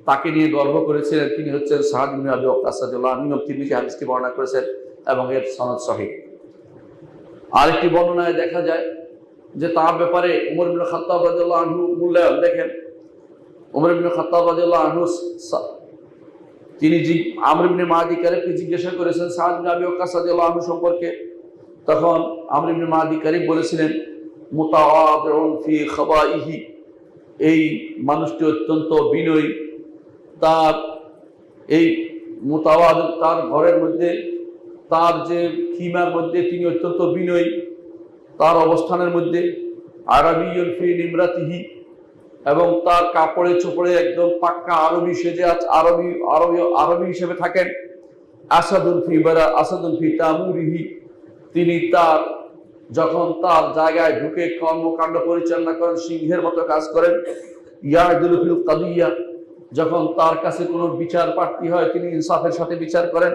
তাকে নিয়ে গর্ব করেছিলেন। তিনি হচ্ছেন সাদ ইবনে আবি ওয়াক্কাস রাদিয়াল্লাহু আনহু। তিনি হাদিসটি বর্ণনা করেছেন এবং এর সনদ সহিহ। আরেকটি বর্ণনায় দেখা যায় যে তার ব্যাপারে উমর ইবনে খাত্তাব রাদিয়াল্লাহু আনহু মূল্যায়ন দেখেন। উমর ইবনে খাত্তাব রাদিয়াল্লাহু আনহু তিনি আমর ইবনে মাদি কারিবকে জিজ্ঞাসা করেছেন সাদ ইবনে আবি ওয়াক্কাস রাদিয়াল্লাহু আনহু সম্পর্কে। তখন আমর ইবনে মাদি কারিব বলেছিলেন, মুতাওয়াদিউন ফি খাবাইহি, এই মানুষটি অত্যন্ত বিনয়ী, তার এই মুতাওয়াদি, তার ঘরের মধ্যে তার যে খিমার মধ্যে তিনি অত্যন্ত বিনয়ী, তার অবস্থানের মধ্যে। আরবিয়ুন ফি নিমরাতিহি, এবং তার কাপড়ে চোপড়ে একদম পাক্কা আরবি সেজে আছে, আরবি হিসেবে থাকেন। আসাদুন ফি তামুরিহি, তিনি যখন তার জায়গায় ঢুকে কর্মকাণ্ড পরিচালনা করেন সিংহের মতো কাজ করেন। ইয়াদুল ফিল কাদিয়া, যখন তার কাছে কোনো বিচার প্রার্থী হয় তিনি ইনসাফের সাথে বিচার করেন।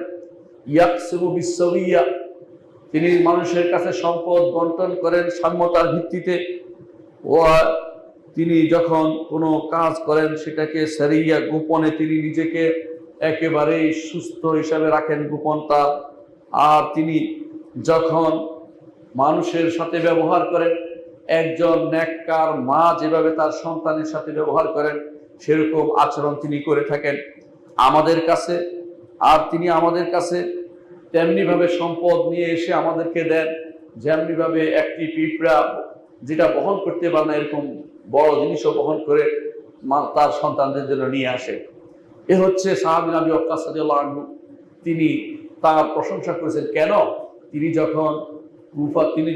ইয়াকসিমু বিসসাওয়িয়া, তিনি মানুষের কাছে সম্পদ বন্টন করেন সাম্যতার ভিত্তিতে। তিনি যখন কোনো কাজ করেন সেটাকে সারিয়া, গোপনে তিনি নিজেকে একেবারেই সুস্থ হিসাবে রাখেন, গোপনতা। আর তিনি যখন মানুষের সাথে ব্যবহার করেন, একজন নেককার মা যেভাবে তার সন্তানের সাথে ব্যবহার করেন সেরকম আচরণ তিনি করে থাকেন আমাদের কাছে। আর তিনি আমাদের কাছে তেমনিভাবে সম্পদ নিয়ে এসে আমাদেরকে দেন, যেমনিভাবে একটি পিঁপড়া যেটা বহন করতে পারে না এরকম বড় জিনিসও বহন করে তার সন্তানদের জন্য নিয়ে আসে। এ হচ্ছে সাদ ইবনে আবি ওয়াক্কাস রাদিয়াল্লাহু আনহু। তিনি তার প্রশংসা করেছেন কেন? তিনি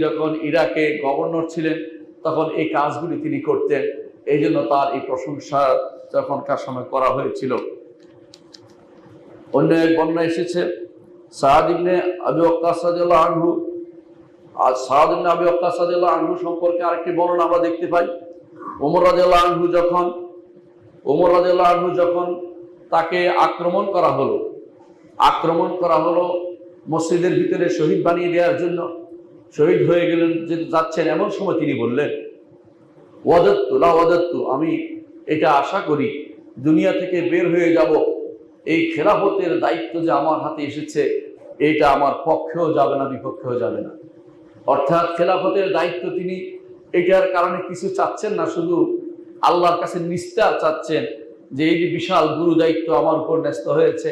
যখন ইরাকে গভর্নর ছিলেন তখন এই কাজগুলি তিনি করতেন, এই জন্য তার এই প্রশংসা তখনকার সময় করা হয়েছিল। অন্য এক বর্ণনা এসেছে সাদ ইবনে আবি ওয়াক্কাস রাদিয়াল্লাহু আনহু, আর সাদ ইবনে আবি ওয়াক্কাস রাদিয়াল্লাহু আনহু সম্পর্কে আরেকটি বর্ণনা আমরা দেখতে পাই। ওমর রাদিয়াল্লাহু আনহু যখন তাকে আক্রমণ করা হলো মসজিদের ভিতরে শহীদ বানিয়ে দেওয়ার জন্য, শহীদ হয়ে গেলেন যাচ্ছেন, এমন সময় তিনি বললেন, ওয়াদাত্তু, আমি এটা আশা করি দুনিয়া থেকে বের হয়ে যাব, এই খেলাফতের দায়িত্ব যে আমার হাতে এসেছে এটা আমার পক্ষেও যাবে না বিপক্ষেও যাবে না। অর্থাৎ খেলাফতের দায়িত্ব তিনি এটার কারণে কিছু চাচ্ছেন না, শুধু আল্লাহর কাছে নিস্তার চাচ্ছেন যে এই যে বিশাল গুরু দায়িত্ব আমার উপর ন্যস্ত হয়েছে,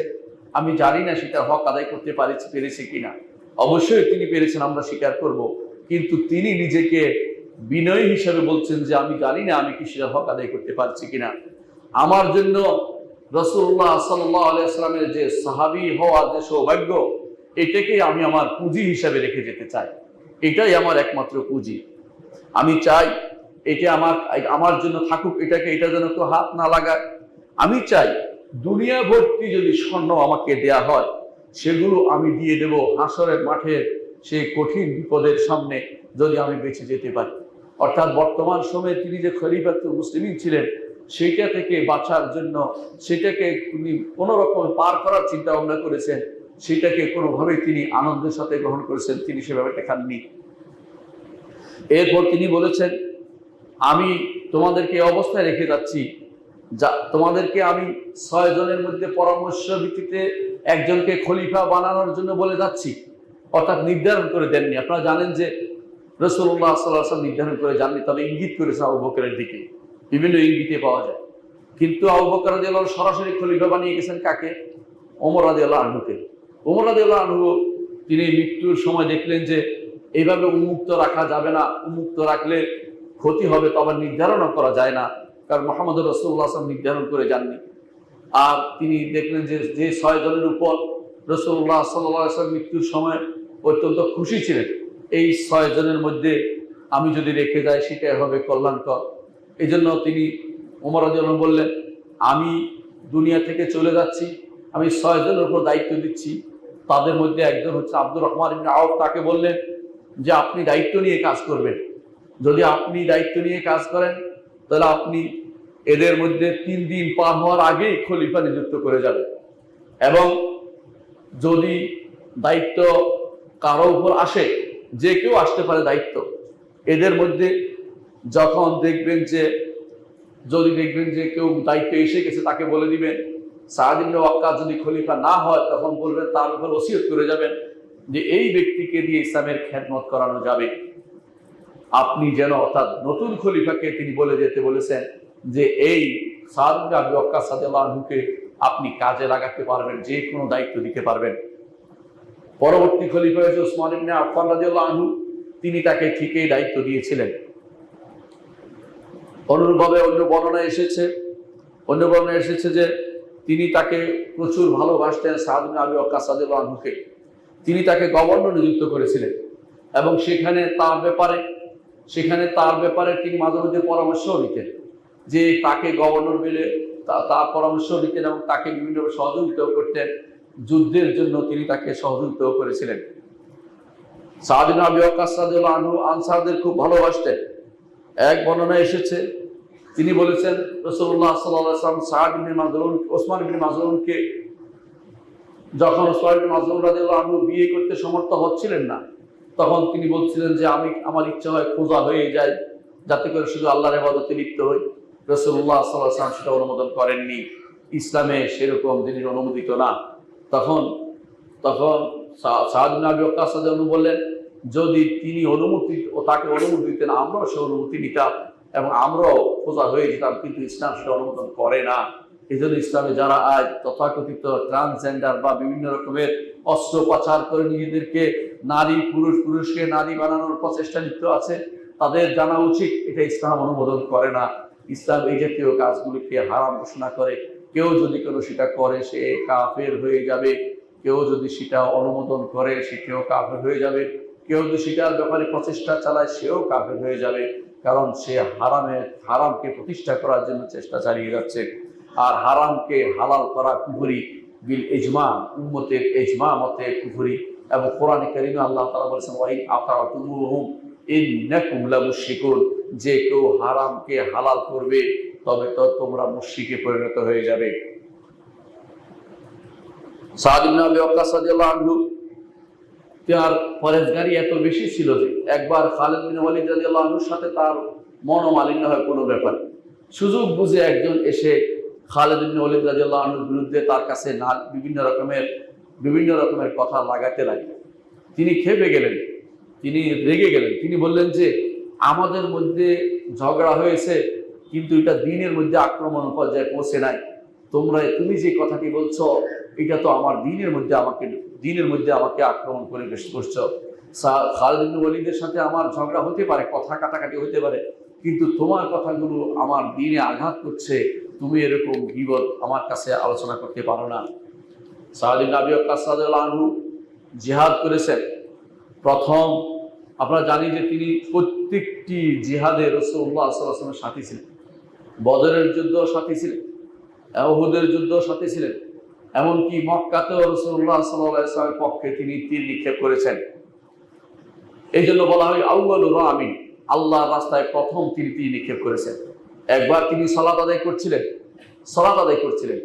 আমি জানি না সেটা হক আদায় করতে পেরেছি কিনা। অবশ্যই তিনি পেরেছেন, আমরা স্বীকার করব, কিন্তু তিনি নিজেকে বিনয় হিসেবে বলছেন যে আমি জানি না আমি কি সেটা হক আদায় করতে পারছি কিনা। আমার জন্য রাসূলুল্লাহ সাল্লাল্লাহু আলাইহি ওয়াসাল্লামের যে সাহাবী হওয়ার যে সৌভাগ্য, এটাকে আমি আমার পুঁজি হিসেবে রেখে যেতে চাই। এটাই আমার একমাত্র পুঁজি। আমি চাই এটা আমার জন্য থাকুক, এটা যেন কেউ হাত না লাগায়। আমি চাই দুনিয়া ভর্তি যদি স্বর্ণ আমাকে দেয়া হয়, সেগুলো আমি দিয়ে দেব হাসরের মাঠে সেই কঠিন বিপদের সামনে, যদি আমি বেঁচে যেতে পারি। অর্থাৎ বর্তমান সময়ে তিনি যে খলিফাতুল মুসলিমিন ছিলেন, সেইটা থেকে বাঁচার জন্য, সেটাকে তিনি কোনো রকম পার করার চিন্তা ভাবনা করেছেন, সেটাকে কোনোভাবেই তিনি আনন্দের সাথে গ্রহণ করেছেন, তিনি সেভাবে দেখাননি। এরপর তিনি বলেছেন, আমি তোমাদেরকে অবস্থায় রেখে যাচ্ছি, যা তোমাদেরকে আমি 6 জনের মধ্যে পরামর্শ ভিত্তিতে একজনকে খলিফা বানানোর জন্য বলে যাচ্ছি। অর্থাৎ নির্ধারণ করে দেননি। আপনারা জানেন যে রাসূলুল্লাহ সাল্লাল্লাহু আলাইহি ওয়াসাল্লাম নির্ধারণ করে যাননি, তবে ইঙ্গিত করেছে আবু বকরের দিকে, বিভিন্ন ইঙ্গিতে পাওয়া যায়। কিন্তু আবু বকর রাদিয়াল্লাহু আনহু সরাসরি খলিফা বানিয়ে গেছেন কাকে? ওমর রাদিয়াল্লাহু আনহুকে। ওমর রাদিয়াল্লাহু আনহু তিনি মৃত্যুর সময় দেখলেন যে এইভাবে উন্মুক্ত রাখা যাবে না, উন্মুক্ত রাখলে ক্ষতি হবে, তবে নির্ধারণও করা যায় না, কারণ মুহাম্মদুর রাসূলুল্লাহ সাল্লাল্লাহু আলাইহি ওয়াসাল্লাম নির্ধারণ করে যাননি। আর তিনি দেখলেন যে 6 জনের উপর রাসূলুল্লাহ সাল্লাল্লাহু আলাইহি ওয়াসাল্লাম মৃত্যুর সময় অত্যন্ত খুশি ছিলেন, এই 6 জনের মধ্যে আমি যদি রেখে যাই সেটাই হবে কল্যাণকর। এই জন্য তিনি ওমর রাদিয়াল্লাহু আনহু বললেন, আমি দুনিয়া থেকে চলে যাচ্ছি, আমি 6 জনের উপর দায়িত্ব দিচ্ছি। তাদের মধ্যে একজন হচ্ছে আব্দুর রহমান ইবনে আউফ। তাকে বললেন যে আপনি দায়িত্ব নিয়ে কাজ করবেন। যদি আপনি দায়িত্ব নিয়ে কাজ করেন, তাহলে আপনি এদের মধ্যে 3 দিন পার হওয়ার আগেই খলিফা নিযুক্ত করে যাবেন। এবং যদি দায়িত্ব কারো উপর আসে, যে কেউ আসতে পারে দায়িত্ব, এদের মধ্যে যখন দেখবেন যে কেউ দায়িত্ব এসে গেছে, তাকে বলে দিবেন সাদ ইবনে ওয়াক্কাস যদি খলিফা না হয়, তখন বলবেন, তার উপর ওসিয়ত করে যাবেন যে এই ব্যক্তিকে দিয়ে ইসলামের খেদমত করানো যাবে। আপনি যেন, অর্থাৎ নতুন খলিফাকে তিনি বলে যেতে বলেছেন যে এই সাদ ইবনে আবি ওয়াক্কাস রাদিয়াল্লাহু আনহুকে আপনি কাজে লাগাতে পারবেন, যে কোনো দায়িত্ব দিতে পারবেন। পরবর্তী খলিফা হয়েছে উসমান ইবনে আফফান রাদিয়াল্লাহু আনহু, তিনি তাকে ঠিকই দায়িত্ব দিয়েছিলেন। অনুরূপভাবে অন্য বর্ণনায় এসেছে যে তিনি তাকে প্রচুর ভালোবাসতেন, সাদ ইবনে আবি ওয়াক্কাস রাদিয়াল্লাহু আনহুকে। তিনি তাকে গভর্নর নিযুক্ত করেছিলেন এবং সেখানে তার ব্যাপারে তিনি মাঝে মধ্যে পরামর্শও নিতেন, যে তাকে গভর্নর মিলে তার পরামর্শ নিতেন এবং তাকে বিভিন্নভাবে সহযোগিতাও করতেন। যুদ্ধের জন্য তিনি তাকে সহযোগিতাও করেছিলেন। সাদ ইবনে আবি ওয়াক্কাস রাদিয়াল্লাহু আনহু আনসারদের খুব ভালোবাসতেন। এক বর্ণনায় এসেছে, তিনি বলেছেন রাসূলুল্লাহ সাল্লাল্লাহু আলাইহি ওয়াসাল্লাম ওসমান ইবনে মাজউনকে, যখন ওসমান ইবনে মাজউন রাদিয়াল্লাহু আনহু বিয়ে করতে সমর্থ হচ্ছিলেন না, তখন তিনি বলছিলেন যে আমার ইচ্ছা হয় খোঁজা হয়ে যায়, যাতে করে শুধু আল্লাহর ইবাদতে লিপ্ত হই। রাসূলুল্লাহ সাল্লাল্লাহু আলাইহি ওয়াসাল্লাম সেটা অনুমোদন করেননি। ইসলামে সেরকম জিনিস অনুমোদিত না। তখন সাদ ইবনে আবি ওয়াক্কাস রাদিয়াল্লাহু আনহু বললেন, যদি তিনি তাকে অনুমতি দিতেন, আমরাও সে অনুমতি নিতাম এবং আমরাও খোঁজা হয়ে যেতাম, কিন্তু ইসলাম সেটা অনুমোদন করে না। এই জন্য ইসলামে যারা আজ তথাকথিত ট্রান্সজেন্ডার বা বিভিন্ন রকমের অস্ত্রোপচার করে নিজেদেরকে পুরুষকে নারী বানানোর প্রচেষ্টা লিপ্ত আছে, তাদের জানা উচিত এটা ইসলাম অনুমোদন করে না। ইসলাম এই জাতীয় কাজগুলিকে হারাম ঘোষণা করে। কেউ যদি সেটা করে, সে কাফের হয়ে যাবে। কেউ যদি সেটা অনুমোদন করে, সেটাও কাফের হয়ে যাবে। কেউ যদি সেটার ব্যাপারে প্রচেষ্টা চালায়, সেও কাফের হয়ে যাবে, কারণ সে হারামকে প্রতিষ্ঠা করার জন্য চেষ্টা চালিয়ে যাচ্ছে। আর হারামকে হালাল করা কুফরি বিল ইজমা, উম্মতের ইজমা মতে কুফরি। এবং কোরআনে কারীমে আল্লাহ তাআলা বলেছেন, ওয়াইন আতাতুমুহুম ইন্নাকুম লামুশরিকুন, যে কেউ হারামকে হালাল করবে, তবে তো তোমরা মুশরিকে পরিণত হয়ে যাবে। সাদ ইবনে আবি ওয়াক্কাস রাদিয়াল্লাহু আনহু তার পরেশগারি এত বেশি ছিল যে একবার খালিদ বিন ওয়ালিদ রাদিয়াল্লাহু আনহুর সাথে তার মনোমালিন্য হয় কোনো ব্যাপারে। সুযোগ বুঝে একজন এসে খালিদ বিন ওয়ালিদ রাদিয়াল্লাহু আনহুর বিরুদ্ধে তার কাছে বিভিন্ন রকমের কথা লাগাতে লাগলেন। তিনি ক্ষেপে গেলেন, তিনি রেগে গেলেন। তিনি বললেন যে আমাদের মধ্যে ঝগড়া হয়েছে, কিন্তু এটা দিনের মধ্যে আক্রমণ পর্যায়ে পৌঁছে নাই। তুমি যে কথাটি বলছো, এটা তো আমার দিনের মধ্যে আমাকে আক্রমণ করে বেশ করছো। খালিদ ইবনে ওয়ালিদের সাথে আমার ঝগড়া হতে পারে, কথা কাটাকাটি হতে পারে, কিন্তু তোমার কথাগুলো আমার দিনে আঘাত করছে, তুমি এরকম গীবত আমার কাছে আলোচনা করতে পারো না। সাদ ইবনে আবি ওয়াক্কাস রাদিয়াল্লাহু আনহু জিহাদ করেছেন। প্রথম আপনারা জানি যে তিনি প্রত্যেকটি জিহাদে রাসূলুল্লাহ সাল্লাল্লাহু আলাইহি ওয়াসাল্লামের সাথী ছিলেন। বদরের যুদ্ধ সাথী ছিলেন, উহুদের যুদ্ধ সাথী ছিলেন, এমনকি মক্কাতেও রাসূলুল্লাহ সাল্লাল্লাহু আলাইহি ওয়াসাল্লামের পক্ষে তিনি তীর নিক্ষেপ করেছেন। এই জন্য বলা হয় আউয়ালুর রামিন, আল্লাহর রাস্তায় প্রথম তিনি তীর নিক্ষেপ করেছেন। একবার তিনি সালাত আদায় করছিলেন,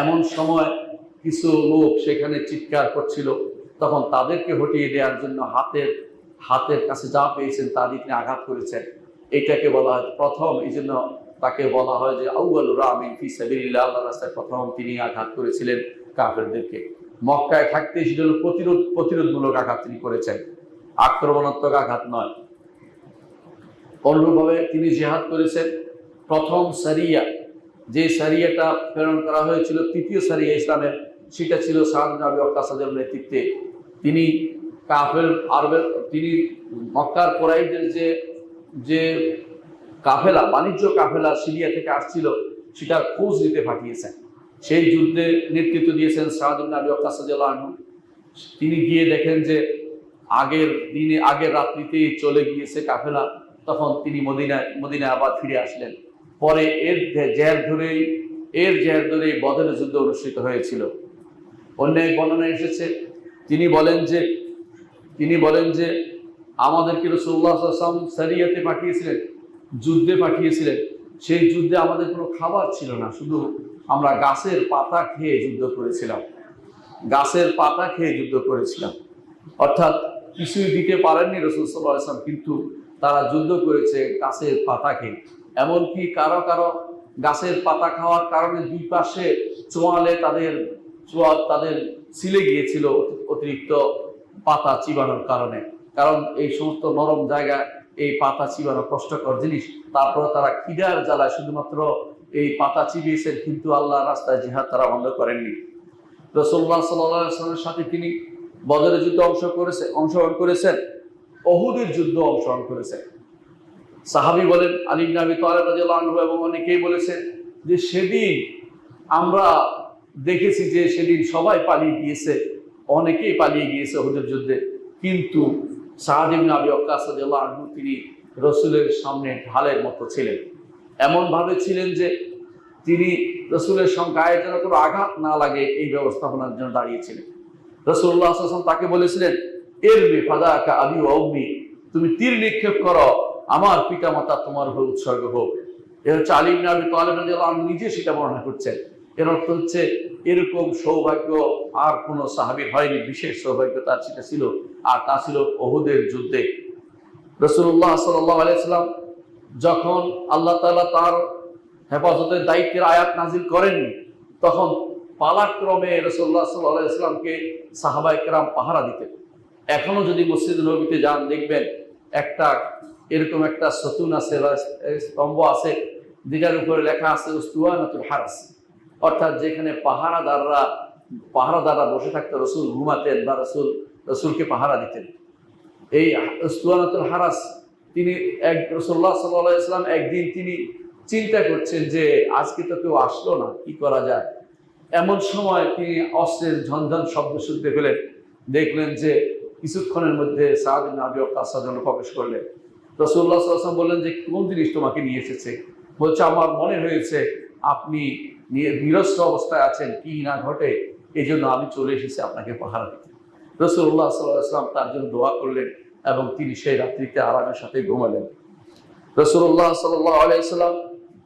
এমন সময় কিছু লোক সেখানে চিৎকার করছিল, তখন তাদেরকে হটিয়ে দেওয়ার জন্য হাতের কাছে যা পেয়েছেন তা দিয়ে তিনি আঘাত করেছেন। এটাকে বলা হয় প্রথম, এই জন্য তাকে বলা হয় যে আউয়ালুর রামিন ফি সাবিলিল্লাহ, আল্লাহর রাস্তায় প্রথম তিনি আঘাত করেছিলেন কাফেরদেরকে। মক্কায় থাকতে সেটা প্রতিরোধমূলক আঘাত তিনি করেছেন, আক্রমণাত্মক আঘাত নয়। অনুরূপভাবে তিনি জিহাদ করেছেন। প্রথম সারিয়া, যে সারিয়াটা প্রেরণ করা হয়েছিল, তৃতীয় সারিয়া ইসলামের, সেটা ছিল সাদ ইবনে আবি ওয়াক্কাস রাদিয়াল্লাহু আনহুর নেতৃত্বে। তিনি তিনি মক্কার কুরাইশদের যে কাফেলা, বাণিজ্য কাফেলা সিরিয়া থেকে আসছিল, সেটা খোঁজ নিতে পাঠিয়েছেন। সেই যুদ্ধে নেতৃত্ব দিয়েছেন সাদ ইবনে আবি ওয়াক্কাস রাদিয়াল্লাহু আনহু। তিনি গিয়ে দেখেন যে আগের রাত্রিতেই চলে গিয়েছে কাফেলা, তখন তিনি মদিনায় আবার ফিরে আসলেন। পরে এর জের ধরেই বদরের যুদ্ধ অনুষ্ঠিত হয়েছিল। অন্য এক বর্ণনায় এসেছে, তিনি বলেন যে আমাদেরকে রাসূলুল্লাহ সাল্লাল্লাহু আলাইহি ওয়াসাল্লাম সারিয়াতে পাঠিয়েছিলেন, যুদ্ধে পাঠিয়েছিলেন। সেই যুদ্ধে আমাদের কোনো খাবার ছিল না, শুধু আমরা গাছের পাতা খেয়ে যুদ্ধ করেছিলাম। অর্থাৎ কিছুই দিতে পারেননি রাসূল সাল্লাল্লাহু আলাইহি ওয়াসাল্লাম, কিন্তু তারা যুদ্ধ করেছে গাছের পাতা খেয়ে। এমনকি কারো গাছের পাতা খাওয়ার কারণে দুই পাশে চোয়ালে তাদের ছিলে গিয়েছিল অতিরিক্ত পাতা চিবানোর কারণে। কারণ এই সমস্ত নরম জায়গা, এই পাতা চিবানো কষ্টকর জিনিস। তারপরে তারা খিদার জ্বালায় শুধুমাত্র এই পাতা চিবিয়েছেন, কিন্তু আল্লাহর রাস্তায় জিহাদ তারা বন্ধ করেননি। রাসূলুল্লাহ সাল্লাল্লাহু আলাইহি ওয়াসাল্লামের সাথে তিনি বদরের যুদ্ধে অংশগ্রহণ করেছেন, উহুদের যুদ্ধে অংশগ্রহণ করেছেন। সাহাবী বলেন আলী ইবনে আবি তালিব রাদিয়াল্লাহু আনহু এবং অনেকেই বলেছেন যে সেদিন আমরা দেখেছি যে সেদিন সবাই পালিয়ে গিয়েছে, অনেকেই পালিয়ে গিয়েছে উহুদের যুদ্ধে, কিন্তু সাদ ইবনে আবি ওয়াক্কাস রাদিয়াল্লাহু আনহু তিনি রাসূলের সামনে ঢালের মতো ছিলেন। এমন ভাবে ছিলেন যে তিনি রাসূলের গায়ে যেন কোনো আঘাত না লাগে এই ব্যবস্থাপনার জন্য দাঁড়িয়েছিলেন। রাসূলুল্লাহ সাল্লাল্লাহু আলাইহি ওয়াসাল্লাম তাকে বলেছিলেন, ইরমি ফাদাকা আবি ওয়া উম্মি, তুমি তীর নিক্ষেপ করো, আমার পিতামাতা তোমার হয়ে উৎসর্গ হোক। এ হচ্ছে আলী ইবনে আবি তালিব রাদিয়াল্লাহু আনহু নিজে সেটা বর্ণনা করছেন। এর অর্থ হচ্ছে এরকম সৌভাগ্য আর কোনো সাহাবীর হয়নি, বিশেষ সৌভাগ্য তার সেটা ছিল, আর তা ছিল উহুদের যুদ্ধে। রাসূলুল্লাহ সাল্লাল্লাহু আলাইহি ওয়াসাল্লাম যখন আল্লাহ তাআলা তার হেফাজতের দায়িত্বের আয়াত নাজিল করেননি, তখন পালাক্রমে রাসূলুল্লাহ সাল্লাল্লাহু আলাইহি ওয়াসাল্লামকে সাহাবায়ে কেরাম পাহারা দিতেন। এখনো যদি মসজিদ নববীতে যান, দেখবেন এরকম একটা সতুন আছে, স্তম্ভ আছে, যেটার উপরে লেখা আছে উস্তুওয়ানাতুল হারাস, অর্থাৎ যেখানে পাহারাদাররা বসে থাকতো, রাসূল ঘুমাতেন বা রাসূলকে পাহারা দিতেন। এই উস্তুওয়ানাতুল হারাস তিনি রাসূলুল্লাহ সাল্লাল্লাহু আলাইহি ওয়াসাল্লাম একদিন তিনি চিন্তা করছেন যে আজকে তো কেউ আসলো না, কি করা যায়। এমন সময় তিনি অস্ত্রের ঝনঝন শব্দ শুনতে পেলেন, দেখলেন যে কিছুক্ষণের মধ্যে সাদ ইবনে আবি ওয়াক্কাস রাদিয়াল্লাহু আনহু প্রবেশ করলেন। রাসূলুল্লাহ সাল্লাল্লাহু আলাইহি ওয়াসাল্লাম বললেন যে কোন জিনিস তোমাকে নিয়ে এসেছে? বলছে আমার মনে হয়েছে আপনি নিরস্ত্র অবস্থায় আছেন, কি না ঘটে, এই জন্য আমি চলে এসেছি আপনাকে পাহারা দিতে। রাসূলুল্লাহ সাল্লাল্লাহু আলাইহি ওয়াসাল্লাম তার জন্য দোয়া করলেন এবং তিনি সেই রাত্রিতে আরামের সাথে ঘুমালেন। রাসূলুল্লাহ সাল্লাল্লাহু আলাইহি ওয়াসাল্লাম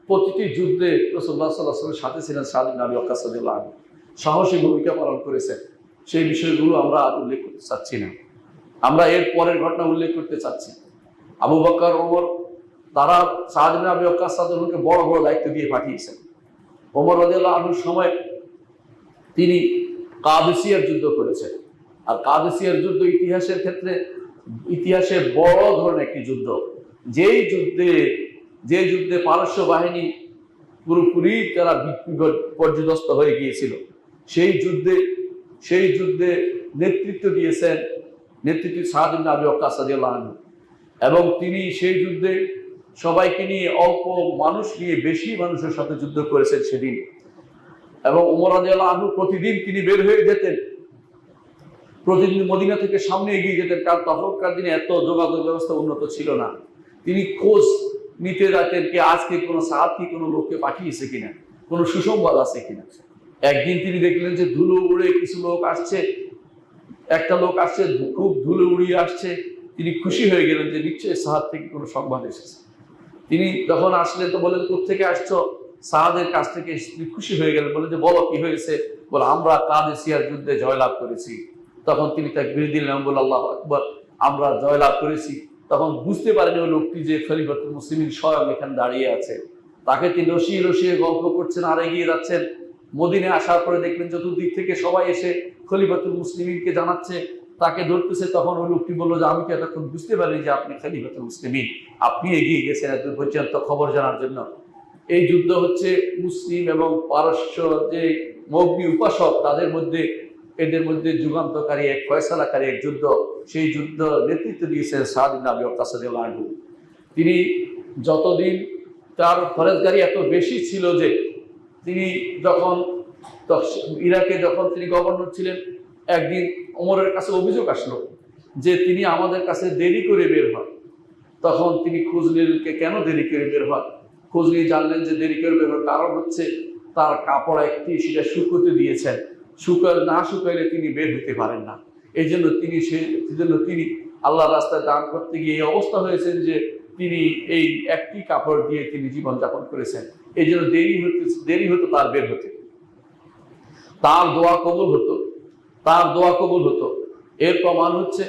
প্রতিটি যুদ্ধে রাসূলুল্লাহ সাল্লাল্লাহু আলাইহি ওয়াসাল্লামের সাথে ছিলেন সাদ ইবনে আবি ওয়াক্কাস রাদিয়াল্লাহু আনহু, সাহসী ভূমিকা পালন করেছেন। সেই বিষয়গুলো আমরা আর উল্লেখ করতে চাচ্ছি না, আমরা এর পরের ঘটনা উল্লেখ করতে চাচ্ছি। আবু বকর, ওমর তারা সাদ ইবনে আবি ওয়াক্কাস রাদিয়াল্লাহু আনহুকে বড় বড় দায়িত্ব দিয়ে পাঠিয়েছেন। ওমর রাদিয়াল্লাহু আনহুর সময় তিনি কাদেসিয়ার যুদ্ধ করেছেন। আর কাদেসিয়ার যুদ্ধ ইতিহাসে বড় ধরনের একটি যুদ্ধ, যে যুদ্ধে পারস্য বাহিনী পুরোপুরি তারা পর্যদস্ত হয়ে গিয়েছিল। সেই যুদ্ধে নেতৃত্ব দিয়েছেন নেতৃত্বে সাদ ইবনে আবি ওয়াক্কাস রাদিয়াল্লাহু আনহু, এবং তিনি সেই যুদ্ধে সবাইকে নিয়ে অল্প মানুষ নিয়ে বেশি মানুষের সাথে যুদ্ধ করেছেন সেদিন। এবং ওমর রাদিয়াল্লাহু আনহু প্রতিদিন তিনি বের হয়ে যেতেন, প্রতিদিন মদিনা থেকে সামনে এগিয়ে যেতেন, কারণ তখনকার দিনে এত যোগাযোগ ব্যবস্থা উন্নত ছিল না। তিনি খোঁজ নিতে যেতেন যে আজকে কোনো সাহাবী কোনো লোককে পাঠিয়েছে কিনা, কোনো সুসংবাদ আছে কিনা। একদিন তিনি দেখলেন যে ধুলো উড়ে কিছু লোক আসছে, একটা লোক আসছে খুব ধুলো উড়িয়ে আসছে। তিনি খুশি হয়ে গেলেন যে নিশ্চয়ই সাহাদ থেকে কোনো সংবাদ এসেছে। তিনি যখন আসলেন তো বললেন কোত্থেকে আসছো? সাহাদের কাছ থেকে তিনি খুশি হয়ে গেলেন, বলেন যে বলো কি হয়েছে? বলে আমরা কাদেসিয়ার যুদ্ধে জয়লাভ করেছি। তখন তিনি তাকবীর দিলেন, বলে আল্লাহু আকবার, আমরা জয়লাভ করেছি। তখন বুঝতে পারেন ওই লোকটি যে খলিফাতুল মুসলিমিন স্বয়ং এখানে দাঁড়িয়ে আছে। তাকে তিনি রসিয়ে রসিয়ে গল্প করছেন আর এগিয়ে যাচ্ছেন। মদিনায় আসার পরে দেখলেন চতুর্দিক থেকে সবাই এসে খলিফাতুল মুসলিমিনকে জানাচ্ছে, তাকে ধরতেছে। তখন ওই লোকটি বললো যে আমি কি এতক্ষণ বুঝতে পারি যে আপনি খলিফাতুল মুসলিমিন, আপনি এগিয়ে গেছেন এত পর্যন্ত খবর জানার জন্য। এই যুদ্ধ হচ্ছে মুসলিম এবং পারস্য যে মগ্নি উপাসক তাদের মধ্যে, এদের মধ্যে যুগান্তকারী এক ফয়সালাকারী এক যুদ্ধ। সেই যুদ্ধ নেতৃত্ব দিয়েছেন সাদ ইবনে আবি ওয়াক্কাস রাদিয়াল্লাহু আনহু। তিনি যতদিন তার ফরেজগারি এত বেশি ছিল যে তিনি যখন ইরাকে যখন তিনি গভর্নর ছিলেন, একদিন ওমরের কাছে অভিযোগ আসলো যে তিনি আমাদের কাছে দেরি করে বের হন। তখন তিনি খোঁজ নিলেন কেন দেরি করে বের হন। খোঁজ নিয়ে জানলেন যে দেরি করে বের হওয়ার কারণ হচ্ছে তার কাপড় একটি সেটা শুকোতে দিয়েছেন, না শুকাইলে তিনি বের হতে পারেন না। এই জন্য তিনি আল্লাহর রাস্তায় দান করতে গিয়ে এই অবস্থা হয়েছেন যে তিনি এই একটি কাপড় দিয়ে তিনি জীবনযাপন করেছেন। এই জন্য দেরি হতো তার বের হতে। তার দোয়া কবুল হতো। এর প্রমাণ হচ্ছে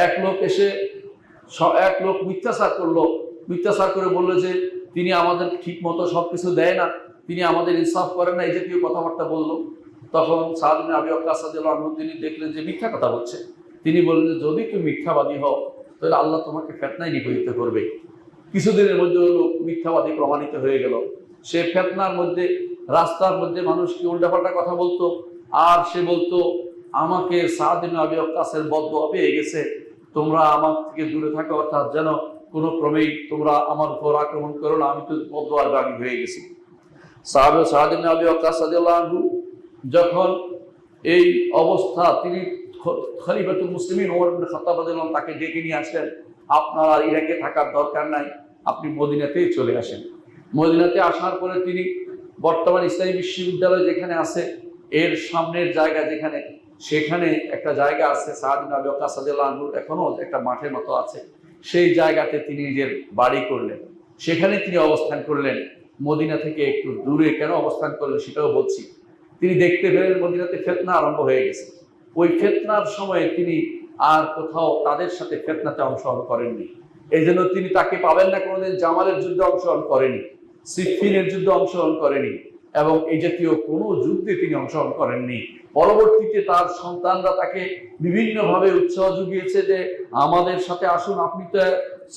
এক লোক মিথ্যাচার করে বললো যে তিনি আমাদের ঠিক মতো সবকিছু দেয় না, তিনি আমাদের ইনসাফ করেন না, এই জাতীয় কথাবার্তা বললো। তখন সাদ ইবনে আবি ওয়াক্কাস রাদিয়াল্লাহু আনহু তিনি দেখলেন যে মিথ্যা কথা বলছে। তিনি বললেন, যদি তুমি মিথ্যাবাদী হও তাহলে আল্লাহ তোমাকে ফিতনায় নিপতিত করবে। কিছুদিনের মধ্যে লোক মিথ্যাবাদী প্রমাণিত হয়ে গেল। সে ফিতনার মধ্যে রাস্তার মধ্যে মানুষকে উল্টাপাল্টা কথা বলতো, আর সে বলতো আমাকে সাদ ইবনে আবি ওয়াক্কাসের বদদুয়া পেয়ে গেছে, তোমরা আমার থেকে দূরে থাকো, অর্থাৎ যেন কোনো ক্রমেই তোমরা আমার উপর আক্রমণ করো না, আমি তো বদদুয়ার বাগী হয়ে গেছি। সাদ ইবনে আবি ওয়াক্কাস রাদিয়াল্লাহু আনহু যখন এই অবস্থা, তিনি খলিফাতুল মুসলিমিন ওমর ইবনে খাত্তাব রাদিয়াল্লাহু আনহু তাকে ডেকে নিয়ে আসলেন, আপনার আর ইরাকে থাকার দরকার নাই, আপনি মদিনাতেই চলে আসেন। মদিনাতে আসার পরে তিনি বর্তমান ইসলামী বিশ্ববিদ্যালয় যেখানে আছে এর সামনের জায়গা সেখানে একটা জায়গা আছে সাদ ইবনে আবি ওয়াক্কাস রাদিয়াল্লাহু আনহু, এখনো একটা মাঠের মতো আছে, সেই জায়গাতে তিনি নিজের বাড়ি করলেন, সেখানে তিনি অবস্থান করলেন। মদিনা থেকে একটু দূরে কেন অবস্থান করলেন সেটাও বলছি। তিনি দেখতে পেলেন মদিনাতে ফিতনা আরম্ভ হয়ে গেছে। ওই ফিতনার সময় তিনি আর কোথাও তাদের সাথে ফিতনাতে অংশগ্রহণ করেননি। এই জন্য তিনি তাকে পাবেন না কোনোদিন জামালের যুদ্ধে অংশগ্রহণ করেনি, সিফফিনের যুদ্ধে অংশগ্রহণ করেনি, এবং এই জাতীয় কোনো যুদ্ধে তিনি অংশগ্রহণ করেননি। পরবর্তীতে তার সন্তানরা তাকে বিভিন্নভাবে উৎসাহ জুগিয়েছে যে আমাদের সাথে আসুন, আপনি তো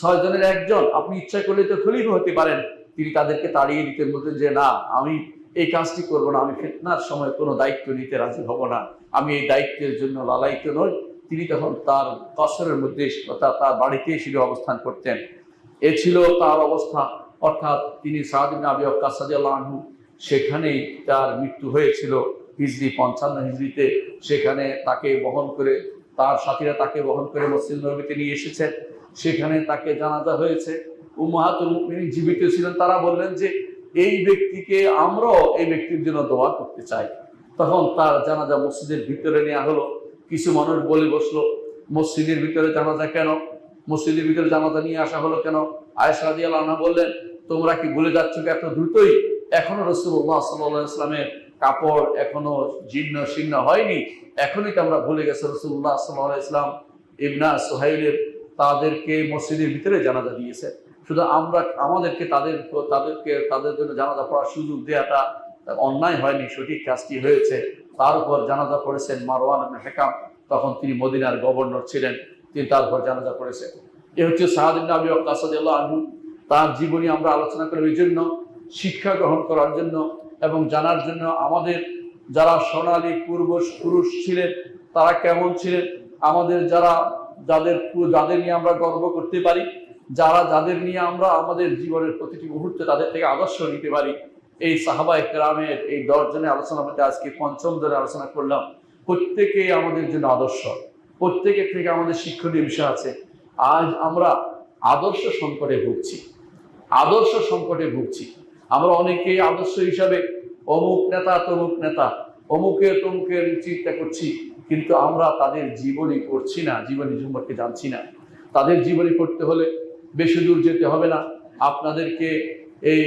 6 জনের একজন, আপনি ইচ্ছা করলে তো খলিফা হতে পারেন। তিনি তাদেরকে তাড়িয়ে দিতেন, বলতেন যে না, আমি এই কাজটি করবো না, আমি ফিতনার সময় কোনো দায়িত্ব নিতে রাজি হব না, আমি এই দায়িত্বের জন্য লালায়িত নই। তিনি তখন তার কসরের মধ্যে তার বাড়িতে এসে অবস্থান করতেন। এ ছিল তার অবস্থা। অর্থাৎ তিনি সাদ ইবনে আবি ওয়াক্কাস রাদিয়াল্লাহু আনহু, সেখানেই তার মৃত্যু হয়েছিল হিজরি 55 হিজরিতে। সেখানে তাকে বহন করে তার সাথীরা তাকে বহন করে মসজিদ নববীতে নিয়ে এসেছেন, সেখানে তাকে জানাজা হয়েছে। উম্মাহাতুল মুমিনিন জীবিত ছিলেন, তারা বললেন যে এই ব্যক্তিকে আমরাও এই ব্যক্তির জন্য দোয়া করতে চাই। তখন তার জানাজা মসজিদের ভিতরে নেওয়া হলো। কিছু মানুষ বলে বসলো, মসজিদের ভিতরে জানাজা কেন, মসজিদের ভিতরে জানাজা নিয়ে আসা হলো কেন? আয়েশা রাদিয়াল্লাহু আনহা বললেন, তোমরা কি ভুলে যাচ্ছ এত দ্রুতই? এখনো রাসূলুল্লাহ সাল্লাল্লাহু আলাইহি ওয়াসাল্লামের কাপড় এখনো জীর্ণ শীর্ণ হয়নি, এখনই তো আমরা ভুলে গেছি রাসূলুল্লাহ সাল্লাল্লাহু আলাইহি ওয়াসাল্লাম ইবনা সুহাইলের তাদেরকে মসজিদের ভিতরে জানাজা দিয়েছে। শুধু আমাদেরকে তাদের জন্য জানাজা পড়ার সুযোগ দেওয়াটা অন্যায় হয়নি, সঠিক কাজটি হয়েছে। তার উপর জানাজা পড়েছেন মারওয়ান ইবনে হিকাম, তখন তিনি মদিনার গভর্নর ছিলেন, তিনি তার উপর জানাজা পড়েছেন। এ হচ্ছে সাদ ইবনে আবি ওয়াক্কাস রাদিয়াল্লাহু আনহু। তার জীবনী আমরা আলোচনা করি এই জন্য, শিক্ষা গ্রহণ করার জন্য এবং জানার জন্য আমাদের যারা সোনালী পুরুষ ছিলেন তারা কেমন ছিলেন, আমাদের যারা যাদের নিয়ে আমরা গর্ব করতে পারি, যাদের নিয়ে আমরা আমাদের জীবনের প্রতিটি মুহূর্তে তাদের থেকে আদর্শ নিতে পারি। এই সাহাবায়ে কেরামের এই 10 জনের আলোচনার মধ্যে আজকে 5ম জনের আলোচনা করলাম। প্রত্যেকেই আমাদের জন্য আদর্শ, প্রত্যেকের থেকে আমাদের শিক্ষণীয় বিষয় আছে। আজ আমরা আদর্শ সংকটে ভুগছি, আদর্শ সংকটে ভুগছি। আমরা অনেকেই আদর্শ হিসাবে অমুক নেতা তমুক নেতা, অমুকের তমুকের চিন্তা করছি, কিন্তু আমরা তাদের জীবনী পড়ছি না, জীবনী সম্পর্কে জানছি না। তাদের জীবনী পড়তে হলে বেশি দূর যেতে হবে না। আপনাদেরকে এই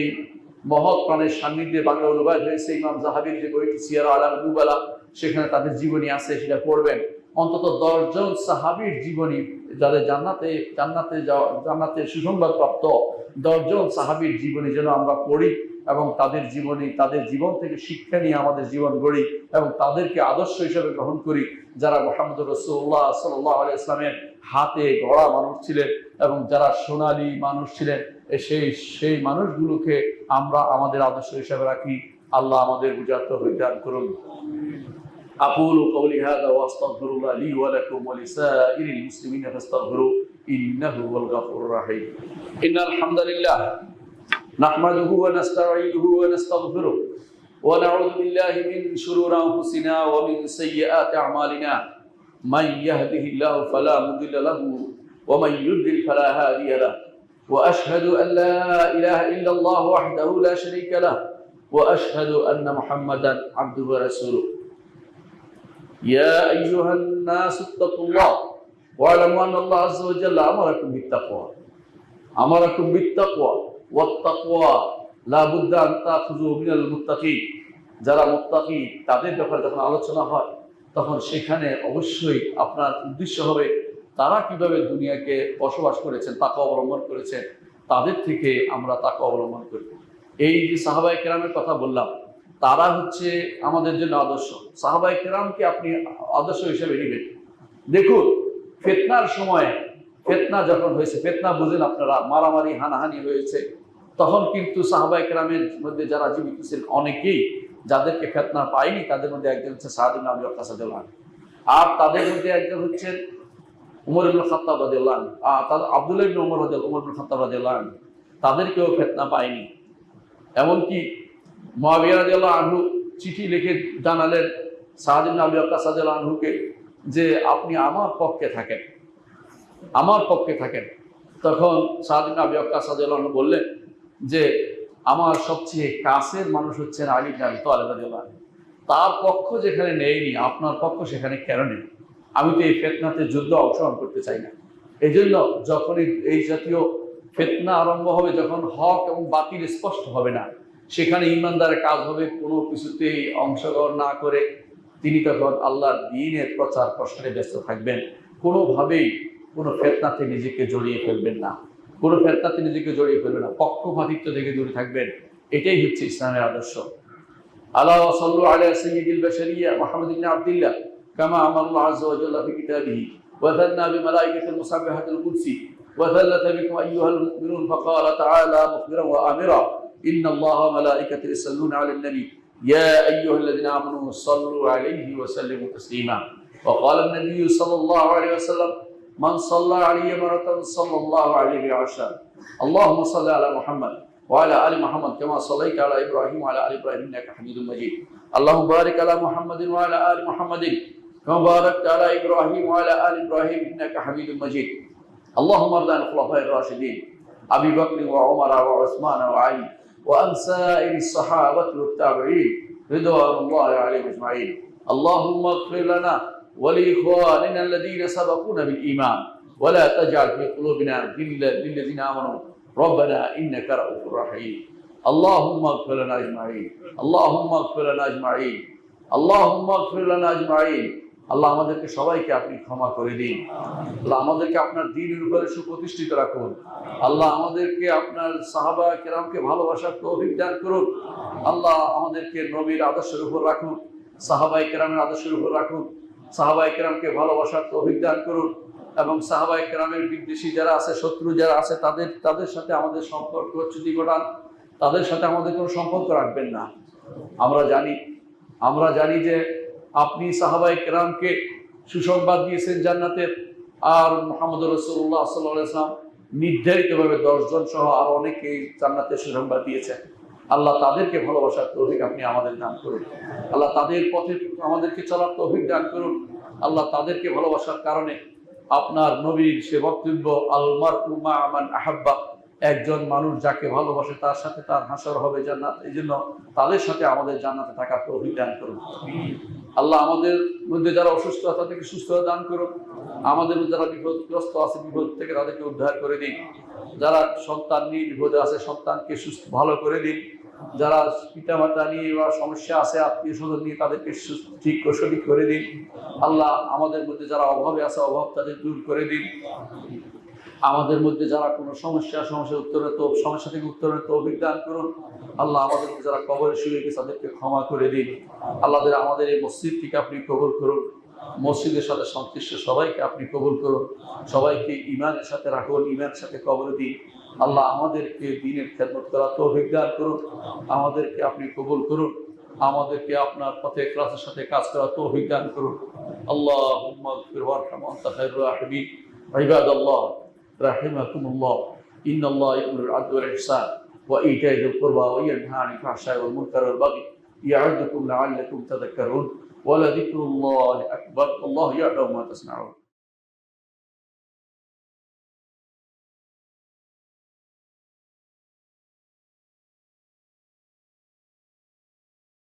মহৎ প্রাণের সান্নিধ্যে বাংলা অনুবাদ হয়েছে ইমাম যাহাবীর যে বইটি সিয়ার আলাম নুবালা, সেখানে তাদের জীবনী আছে, সেটা পড়বেন। অন্তত 10 জন সাহাবীর জীবনী, যাদের জান্নাতে সুসংবাদ প্রাপ্ত 10 জন সাহাবীর জীবনী যেন আমরা পড়ি এবং তাদের জীবন থেকে শিক্ষা নিয়ে আমাদের জীবন গড়ি এবং তাদেরকে আদর্শ হিসেবে গ্রহণ করি, যারা মুহাম্মদুর রাসূলুল্লাহ সাল্লাল্লাহু আলাইহি ওয়াসাল্লামের হাতে গড়া মানুষ ছিলেন এবং যারা সোনালী মানুষ ছিলেন। সেই মানুষগুলোকে আমরা আমাদের আদর্শ হিসেবে রাখি। আল্লাহ আমাদের বুঝার তৌফিক দান করুন। أقول قولي هذا وأستغفر الله لي ولكم ولسائر المسلمين فاستغفروه إنه هو الغفور الرحيم. إن الحمد لله نحمده ونستعينه ونستغفره ونعوذ بالله من شرور أنفسنا ومن سيئات أعمالنا. من يهده الله فلا مضل له ومن يضلل فلا هادي له. وأشهد أن لا إله إلا الله وحده لا شريك له وأشهد أن محمدا عبده ورسوله. يا أيها الناس اتقوا الله واعلموا أن الله عز وجل أمركم بالتقوى والتقوى لا بد أن تأخذوا من المتقين. যারা মুত্তাকি তাদের ব্যাপারে যখন আলোচনা হয় তখন সেখানে অবশ্যই আপনার উদ্দেশ্য হবে তারা কিভাবে দুনিয়াকে বসবাস করেছেন, তাকওয়া অবলম্বন করেছেন, তাদের থেকে আমরা তাকওয়া অবলম্বন করি। এই যে সাহাবায়ে কেরামের কথা বললাম, তারা হচ্ছে আমাদের জন্য আদর্শ। সাহাবায়ে কেরামকে আপনি আদর্শ হিসেবে নেবেন। দেখুন, ফিতনার সময়, ফিতনা যখন হয়েছে, ফিতনা বুঝেন আপনারা, মারামারি হানাহানি হয়েছে, তখন কিন্তু সাহাবায়ে কেরামের মধ্যে যারা জীবিত ছিলেন অনেকেই যাদেরকে ফিতনা পায়নি, তাদের মধ্যে একজন হচ্ছে সাদ ইবনে আবি ওয়াক্কাস রাদিয়াল্লাহু আনহু, আর তাদের মধ্যে একজন হচ্ছেন উমর ইবনে খাত্তাব রাদিয়াল্লাহু আনহু, আব্দুল্লাহ ইবনে উমর ইবনে খাত্তাব রাদিয়াল্লাহু আনহু, তাদেরকেও ফিতনা পায়নি। এমনকি মুআবিয়া রাদিয়াল্লাহু আনহু চিঠি লিখে জানালেন সাদ ইবনে আবি ওয়াক্কাস রাদিয়াল্লাহু আনহুকে যে আপনি আমার পক্ষে থাকেন, আমার পক্ষে থাকেন। তখন সাদ ইবনে আবি ওয়াক্কাস রাদিয়াল্লাহু আনহু বললেন যে আমার সবচেয়ে কাছের মানুষ হচ্ছেন আলী ইবনে আবি তালিব রাদিয়াল্লাহু আনহু, তার পক্ষ যেখানে নেয়নি আপনার পক্ষ সেখানে কেন নেই? আমি তো এই ফিতনাতে যুদ্ধ অংশগ্রহণ করতে চাই না। এই জন্য যখনই এই জাতীয় ফিতনা আরম্ভ হবে, যখন হক এবং বাতিল স্পষ্ট হবে না, সেখানে ঈমানদারের কাজ হবে কোনো কিছুতেই অংশগ্রহণ না করে তিনি তখন আল্লাহর দ্বীনের প্রচার প্রসারে ব্যস্ত থাকবেন। কোনোভাবেই কোনো ফিতনাতে নিজেকে জড়িয়ে ফেলবেন না, কোনো ফিতনাতে নিজেকে জড়িয়ে ফেলবেন না, পক্ষপাতিত্ব থেকে দূরে থাকবেন। এটাই হচ্ছে ইসলামের আদর্শ। আলা সাল্লু আলা সাইয়্যিদিল বাশারিয়্যা মুহাম্মদ ইবনে আব্দুল্লাহ কামা আমাল্লাহু আযজা ওয়া জাল্লা ফি কিতাবিহি ওয়া যান্না বিমালাইকাতিল মুসাব্বিহাতিল কুদসি ওয়া যাল্লাতা বিকুম আইয়ুহাল মুমিনুন ফাকালা তাআলা মুখবিরান ওয়া আমিরা ইন্নাল্লাহা ওয়া মালাইকাতাহু ইউসাল্লুনা আলান নবী ইয়া আইয়ুহাল্লাযিনা আমানু সাল্লু আলাইহি ওয়া সাল্লিমু তাসলিমা ওয়া ক্বালা আন-নবী সাল্লাল্লাহু আলাইহি ওয়াসাল্লাম মান সাল্লা আলাইহি মারাতান সাল্লাল্লাহু আলাইহি আশার আল্লাহুম্মা সাল্লি আলা মুহাম্মদ وعلى آل محمد كما صليت على إبراهيم وعلى آل إبراهيم إنك حميد مجيد اللهم بارك على محمد وعلى آل محمد كما باركت على إبراهيم وعلى آل إبراهيم إنك حميد مجيد اللهم ارض عن الخلفاء الراشدين أبي بكر وعمر وعثمان وعلي وعن سائر الصحابة والتابعين رضوان الله عليهم أجمعين اللهم اغفر لنا ولإخواننا الذين سبقونا بالإيمان ولا تجعل في قلوبنا غلا للذين آمنوا ربنا إنك رؤوف رحيم اللهم اغفر لنا أجمعين اللهم اغفر لنا أجمعين اللهم اغفر لنا أجمعين আল্লাহ আমাদেরকে সবাইকে আপনি ক্ষমা করে দিন। আল্লাহ আমাদেরকে আপনার দ্বীনের উপরে সুপ্রতিষ্ঠিত রাখুন। আল্লাহ আমাদেরকে আপনার সাহাবা কেরামকে ভালোবাসার তৌফিক দান করুন। আল্লাহ আমাদেরকে নবীর আদর্শের উপর রাখুন, সাহাবায়ে কেরামের আদর্শের উপর রাখুন। সাহাবায়ে কেরামকে ভালোবাসার তৌফিক দান করুন এবং সাহাবায়ে কেরামের বিদ্বেষী যারা আছে, শত্রু যারা আছে, তাদের সাথে আমাদের সম্পর্ক চ্যুতি ঘটান, তাদের সাথে আমাদের কোনো সম্পর্ক রাখবেন না। আমরা জানি যে আপনি সাহাবায়ে কেরামকে সুসংবাদ দিয়েছেন জান্নাতের, আর মুহাম্মদ রাসূলুল্লাহ সাল্লাল্লাহু আলাইহি ওয়াসাল্লাম নির্ধারিতভাবে 10 জন সহ আর অনেকেই জান্নাতের সুসংবাদ দিয়েছেন। আল্লাহ তাদেরকে ভালোবাসার তৌফিক আপনি আমাদের দান করুন। আল্লাহ তাদের পথে আমাদেরকে চলার তৌফিক দান করুন। আল্লাহ তাদেরকে ভালোবাসার কারণে আপনার নবীর সে বক্তব্য আল মারউ মা মান আহাব্বা, একজন মানুষ যাকে ভালোবাসে তার সাথে তার হাসর হবে জান্নাত। এই জন্য তাদের সাথে আমাদের জান্নাতে থাকার তৌফিক দান করুন। আল্লাহ আমাদের মধ্যে যারা অসুস্থ আছে তাদেরকে সুস্থতা দান করুন। আমাদের মধ্যে যারা বিপদগ্রস্ত আছে বিপদ থেকে তাদেরকে উদ্ধার করে দিন। যারা সন্তান নিয়ে বিপদে আছে সন্তানকে সুস্থ ভালো করে দিন। যারা পিতামাতা নিয়ে বা সমস্যা আছে আত্মীয় স্বজন নিয়ে তাদেরকে ঠিক সঠিক করে দিন। আল্লাহ আমাদের মধ্যে যারা অভাবে আছে অভাব তাদের দূর করে দিন। আমাদের মধ্যে যারা কোনো সমস্যা থেকে উত্তরের তৌফিক দান করুন। আল্লাহ আমাদের যারা কবরে শুয়ে গেছে তাদেরকে ক্ষমা করে দিন। আল্লাহ আমাদের এই মসজিদটিকে আপনি কবুল করুন। মসজিদের সাথে সংশ্লিষ্ট সবাইকে আপনি কবুল করুন। সবাইকে ঈমানের সাথে রাখুন, ঈমানের সাথে কবর দিন। আল্লাহ আমাদেরকে দ্বীনের খেদমত করার তৌফিক দান করুন। আমাদেরকে আপনি কবুল করুন। আমাদেরকে আপনার পথে ইখলাসের সাথে কাজ করার তৌফিক দান করুন। আল্লাহুম্মা ইগফির ওয়ারহাম ওয়া আনতা খায়রুর রাহিমিন। ইবাদাল্লাহ রাহিমাকুমুল্লাহ, ইন্নাল্লাহা ইয়া'মুরু বিল আদলি ওয়াল ইহসান ওয়া ইতা'i যিল কুরবা ওয়া ইয়ানহা আনিল ফাহশা'i ওয়াল মুনকারি ওয়াল বাগই ইয়া'ইযুকুম লা'আল্লাকুম তাযাক্কারুন ওয়া লাযিকরুল্লাহি আকবার। আল্লাহু ইয়া'লামু মা তাসনা'উন।